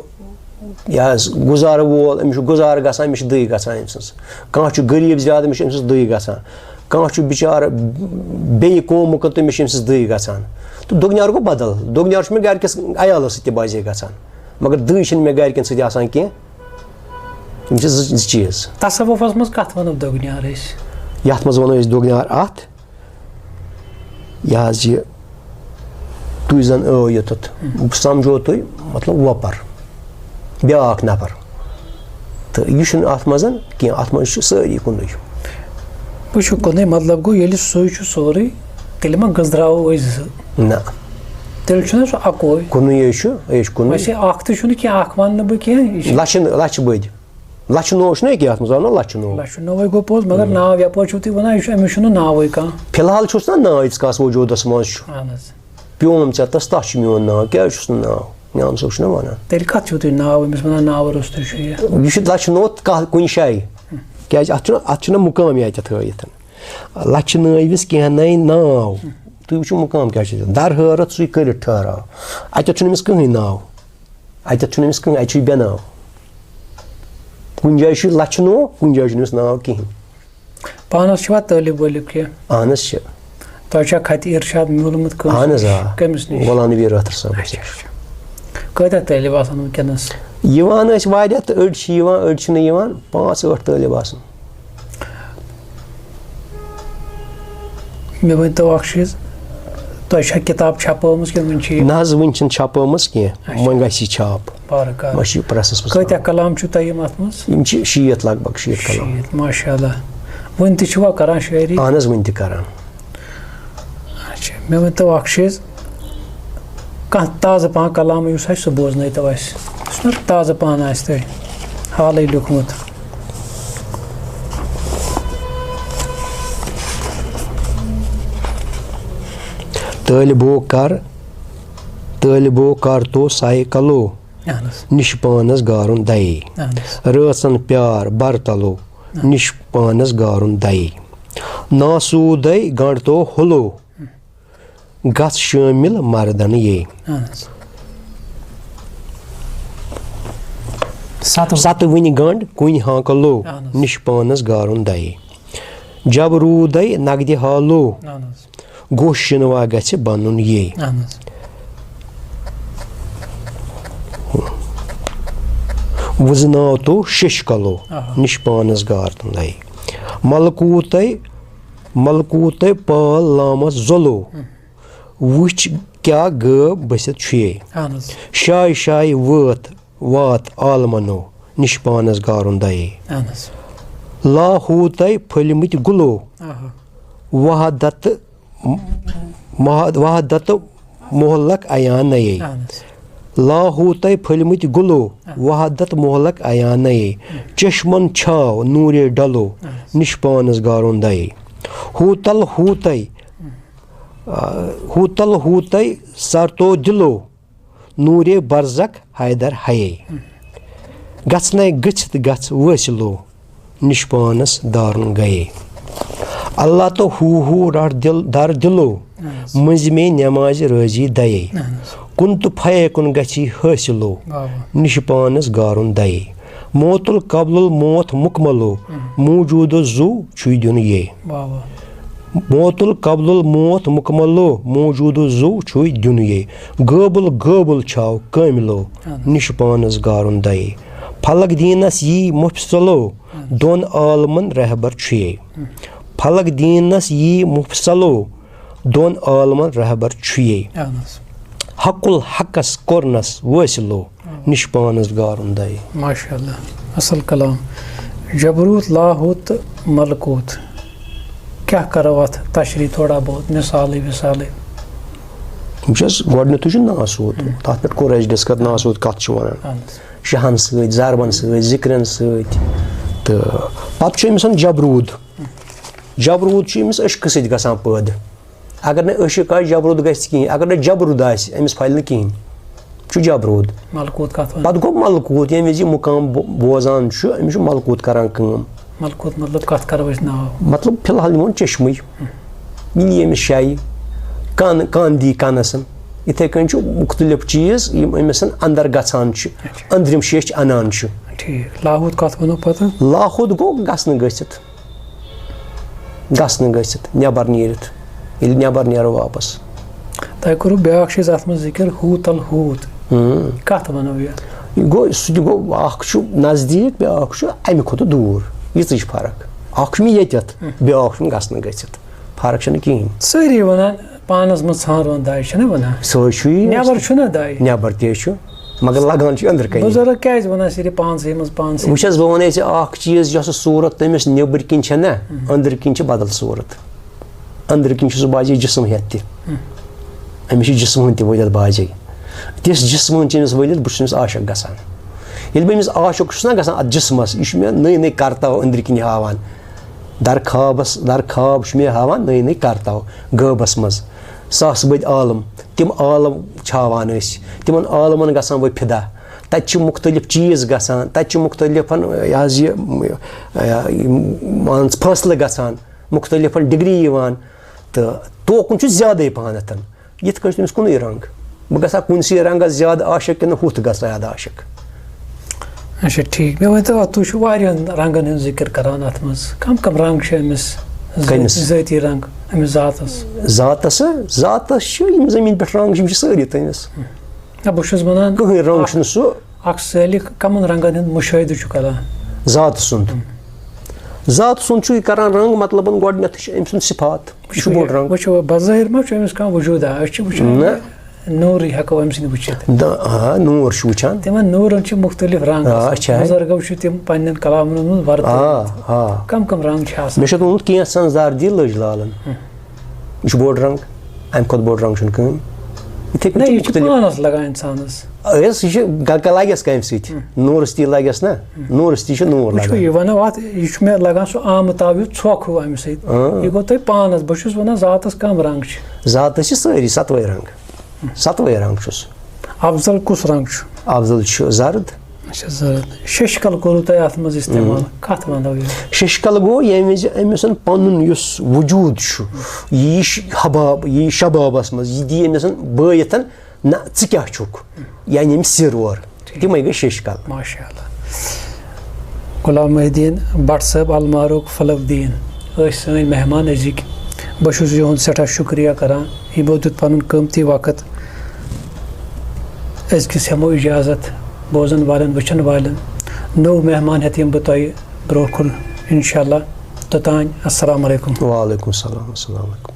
یہِ حظ گُزارٕ وول أمِس چھُ گُزارٕ گژھان أمِس چھِ دٕے گژھان أمۍ سٕنٛز کانٛہہ چھُ غریٖب زیادٕ أمِس چھِ أمۍ سٕنٛز دٕے گژھان کانٛہہ چھُ بِچارٕ بیٚیہِ قومُک تہٕ أمِس چھِ أمۍ سٕنٛز دٕے گژھان تہٕ دوٚگنیار گوٚو بدل دوٚگنیار چھُ مےٚ گرِکِس عیالَس سۭتۍ تہِ بازے گژھان مگر دٕے چھِنہٕ مےٚ گرِکٮ۪ن سۭتۍ آسان کینٛہہ یِم چھِ زٕ چیٖز تصوُفَس منٛز کَتھ وَنو دوٚگنیار أسۍ یَتھ منٛز وَنو أسۍ دوٚگنیار اَتھ یہِ حظ یہِ تُہۍ زَن ٲو یوٚتَتھ بہٕ سَمجھو تُہۍ مطلب وۄپَر بیٛاکھ نفر تہٕ یہِ چھُنہٕ اَتھ منٛز کینٛہہ اَتھ منٛز چھُ سٲری کُنُے بہٕ چھُ کُنُے مطلب گوٚو ییٚلہِ سُے چھُ سورُے تیٚلہِ ما گٔنٛزراوو أسۍ زٕ نہ تیٚلہِ چھُنہ سُہ اَکوے کُنُے چھُ کُنُے ویسے اَکھ تہِ چھُنہٕ کینٛہہ اَکھ وَنہٕ نہٕ بہٕ کینٛہہ لَچھِ بٔدۍ لَچھِ نوٚو چھُنہ ییٚکیٛاہ اَتھ منٛز وَنو لَچھِ نوٚوے گوٚو پوٚز مگر ناو یَپٲرۍ چھُو تُہۍ وَنان یہِ چھُ أمِس چھُنہٕ ناوٕے کانٛہہ فِلحال چھُس نہ ناو ییٖتِس کالَس وجوٗدَس منٛز چھُ اہن حظ پیوم ژےٚ تَتھ چھُ میون ناو کیٛازِ چھُس نہٕ ناو میٛان صٲب چھُنہ وَنان تیٚلہِ کَتھ چھُو تُہۍ ناو أمِس وَنان ناوٕ روٚستُے چھُ یہِ چھُ لَچھِ نوٚو کانٛہہ کُنہِ جایہِ کیٛازِ اَتھ چھُنہ مُقام ییٚتہِ تھٲیِتھ لَچھِ نٲوِس کینٛہہ ناو تُہۍ وٕچھِو مُقام کیٛاہ چھُ در حٲرت سُے کٔرِتھ ٹھہراو اَتٮ۪تھ چھُنہٕ أمِس کٕہٕنۍ ناو اَتٮ۪تھ چھُنہٕ أمِس کٕہٕنۍ اَتہِ چھُ یہِ بے ناو کُنہِ جایہِ چھُ لَچھِ نوٚو کُنہِ جایہِ چھُنہٕ أمِس ناو کِہیٖنۍ پانَس چھُوا تعلیٖم وٲلِب کینٛہہ اہن حظ چھِ تۄہہِ چھا خطِ اِرشاد میوٗلمُت اہن حظ آ کٔمِس نِش غلام نبی رٲتھر صٲب کۭتیاہ طٲلب آسان وٕنکٮ۪نَس یِوان ٲسۍ واریاہ تہٕ أڑۍ چھِ یِوان أڑۍ چھِنہٕ یِوان 5-8 طٲلب آسان مےٚ ؤنۍتو اَکھ چیٖز تۄہہِ چھا کِتاب چھپٲومٕژ کِنہٕ وٕنہِ چھِ نہ حظ وٕنہِ چھِنہٕ چھپٲومٕژ کینٛہہ وۄنۍ گژھِ یہِ چھاپ وۄنۍ چھِ یہِ پرٛٮ۪سَس منٛز کۭتیاہ کلام چھُو تۄہہِ یِم اَتھ منٛز یِم چھِ 6 لگ بگ 6 کلام ماشاء اللہ وٕنہِ تہِ چھُوا کران شٲعری اہن حظ وٕنہِ تہِ کران اچھا مےٚ ؤنۍتو اَکھ چیٖز کانٛہہ تازٕ پہن کلام یُس آسہِ سُہ بوزنٲیتو اَسہِ یُس نہ تازٕ پہن آسہِ تۄہہِ حالٕے لیوٗکھمُت طٲلبو کر تو سایہِ کلو نِش پانس گارُن دَیے رٲژن پیار برتلو نِش پانس گارُن دَیے ناسوٗدَے گنٛڈتو ہُلو گژھ شٲمِل مردن یے Satavini gand kuni hankalo nishpanas garun dai. Jab rudai nagdi halo goshinwa gachi banun ye. Vuznato shishkalo nishpanas garun dai. Malkutai pal lamas zolo which kya ga basit chue. Shai vat almano nishpanas garun dai. La hutai phalimit gulo wahadat mohlak ayanaye. La hutai phalimit gulo wahadat mohlak ayanaye. Chashman chaw nure dalo nishpanas garun dai. Hutal hutai sarto dilo nure barzak haidar haye. Gatsnai gats wasilo nishpanas darun gaye. Allah to hu dar dilo muzme namaz razi daye. Kuntu phaye kun gachi hasilo nishpanas garun daye. Motul kablul mot mukmalo mawjudu zu chuydun ye. Motul kablul mot mukmalo mawjudu zu chuydun ye. Gabul chaw kamilo nishpanas garun daye. Falak dinas yi mufsalo don alman rehbar chuye. Falak dinas yi mufsalo don alman rehbar chuye. Hakul hakas kornas wasilo nishpanas garun daye. MashaAllah. Asal kalam. Jabrut lahut malkut. Kya karawat tashri thoda bahut misali visali. Just godnetu chu nasud. Tat pet courage diskat nasud kat chu wanan. Shahan sۭtۍ zarban sۭtۍ zikran sۭtۍ تہٕ پَتہٕ چھُ أمِس جبروٗد چھُ أمِس ٲشکہٕ سۭتۍ گژھان پٲدٕ اگر نہٕ ٲشک آسہِ جبروٗد گژھِ کِہیٖنۍ اگر نہٕ جبروٗد آسہِ أمِس پھلہِ نہٕ کِہیٖنۍ چھُ جبروٗد پَتہٕ گوٚو ملکوٗت ییٚمہِ وِزِ یہِ مُقام بوزان چھُ أمِس چھُ ملکوٗت کران کٲم مطلب فِلحال نِمون چشمٕے یہِ یی أمِس شایہِ کان دی کانَس یِتھَے کٔنۍ چھُ مُختلِف چیٖز یِم أمِس اَندر گژھان چھِ أنٛدرِم شیٚچھ اَنان چھُ لاہوٗد گوٚو گژھنہٕ گٔژھِتھ نٮ۪بر نیٖرِتھ ییٚلہِ نٮ۪بر نیرو واپس تۄہہِ کوٚروٕ بیٛاکھ چیٖز اَتھ منٛز ذِکِر ہوٗتل ہوٗت کَتھ وَنو یہِ گوٚو سُہ تہِ گوٚو اکھ چھُ نزدیٖک بیٛاکھ چھُ اَمہِ کھۄتہٕ دوٗر یِژٕے چھِ فرق اکھ چھُ مےٚ ییٚتٮ۪تھ بیٛاکھ چھُم گژھنہٕ گٔژھِتھ فرق چھَنہٕ کِہیٖنۍ سٲری وَنان پانس منٛز ژھانٛڈوُن داے چھِنہ وَنان سُے چھُ نٮ۪بر چھُنہ داے نٮ۪بر تہِ چھُ مگر لگان چھُ أنٛدرٕ کَنہِ بُزرگ کیازِ وَنان صرف پانسٕے منٛز پانسٕے وٕچھ حظ بہٕ وَنے ژےٚ اکھ چیٖز یۄس صوٗرت تٔمِس نیٚبٕرۍ کِنۍ چھَنہ أنٛدرٕ کِنۍ چھِ بدل صوٗرت أنٛدرٕ کِنۍ چھُ سُہ باجے جسم ہٮ۪تھ تہِ أمِس چھُ جسمہٕ تہِ ؤلِتھ باجے تِژھ جسمہٕ چھِ أمِس ؤلِتھ بہٕ چھُس أمِس عاشق گژھان ییٚلہِ بہٕ أمِس عاشق چھُس نہ گژھان اَتھ جسمس یہِ چھُ مےٚ نٔے کرتاو أنٛدرٕ کِنۍ ہاوان درخاب چھُ مےٚ ہاوان نٔے کرتاو غٲبس منٛز ساسہٕ بٔدۍ عالم تِم عالم چھِ ہاوان أسۍ تِمن عالمن گژھان بہٕ فِدا تَتہِ چھِ مُختٔلِف چیٖز گژھان تَتہِ چھِ مُختٔلِف یہِ حظ یہِ مان ژٕ فٲصلہٕ گژھان مُختٔلِف ڈگری یِوان تہٕ توکُن چھُ زیادَے پہنتھ یِتھ کٔنۍ چھُ تٔمِس کُنُے رنٛگ بہٕ گژھا کُنسٕے رنٛگس زیادٕ عاشق کِنہٕ ہُتھ گژھٕ زیادٕ عاشق اچھا ٹھیٖک مےٚ ؤنۍتو تُہۍ چھِو واریاہن رنٛگن ہُنٛد ذِکِر کران اَتھ منٛز کم رنٛگ چھِ أمِس ذٲتی رنٛگ أمِس ذاتس چھِ یِم زٔمیٖن پٮ۪ٹھ رنٛگ چھِ یِم چھِ سٲری تٔمِس بہٕ چھُس وَنان کٕہٕنۍ رنٛگ چھُنہٕ سُہ اکھ سٲلِق کمن رنٛگن ہُنٛد مُشٲہدٕ چھُ کران ذات سُنٛد چھُ یہِ کران رنٛگ مطلب گۄڈٕنیتھٕے چھُ أمۍ سُنٛد صفات یہِ چھُ بوٚڑ رنٛگ وٕچھو بظٲہِر ما چھُ أمِس کانٛہہ وجوٗدا أسۍ چھِ وٕچھان نوٗرٕے ہٮ۪کو أمۍ سٕنٛدۍ وٕچھِتھ نوٗر چھُ وٕچھان تِمن نوٗرن چھِ مُختٔلِف رنٛگ بُزرگو چھِ تِم پنٕنٮ۪ن کلامن منٛز ورتٲومٕتۍ کم رنٛگ چھِ آسان مےٚ چھُ ووٚنمُت کینٛژھن زردی لٔج لالن یہِ چھُ بوٚڑ رنٛگ اَمہِ کھۄتہٕ بوٚڑ رنٛگ چھُنہٕ کٕہٕنۍ یِتھٕے کٔنۍ پانس لگان اِنسانس یہِ چھُ لگٮ۪س کامہِ سۭتۍ نوٗرس تہِ لگٮ۪س نہ نوٗرس تہِ چھُ نوٗر لگان یہِ وَنو اَتھ یہِ چھُ مےٚ لگان سُہ آمہٕ تاو یُتھ ژھۄکھ ہیوٗ اَمہِ سۭتۍ یہِ گوٚو تۄہہِ پانس بہٕ چھُس وَنان ذاتس کم رنٛگ چھِ ذاتس چھِ سٲری ستوے رنٛگ چھُس افضل کُس رنٛگ چھُ افضل چھُ زرد ششکل کوٚروٕ تۄہہِ اَتھ منٛز اِستعمال کَتھ وَنو یہِ ششکل گوٚو ییٚمہِ وِزِ أمِس پنُن یُس وجوٗد چھُ یہِ یی شبابس منٛز یہِ دی أمِس بٲیِتھ نہ ژٕ کیاہ چھُکھ یعنی أمِس سِر اورٕ تِمے گٔے ششکل ماشاء اللہ गुलाम मोहिदीन भट्ट साहब अलमारूफ फलकदीन सन मेहमान अजिक बस युद सठा शुक्रिया करान यमो दित पन कीमती वक्त अजकिस हेमो इजाज़त बोजन वालन वचन वालन नो मेहमान हेत यम बह ब्रो कुन इंशाअल्लाह तोतान अस्सलाम वालेकुम। वालेकुम सलाम। अस्सलाम वालेकुम।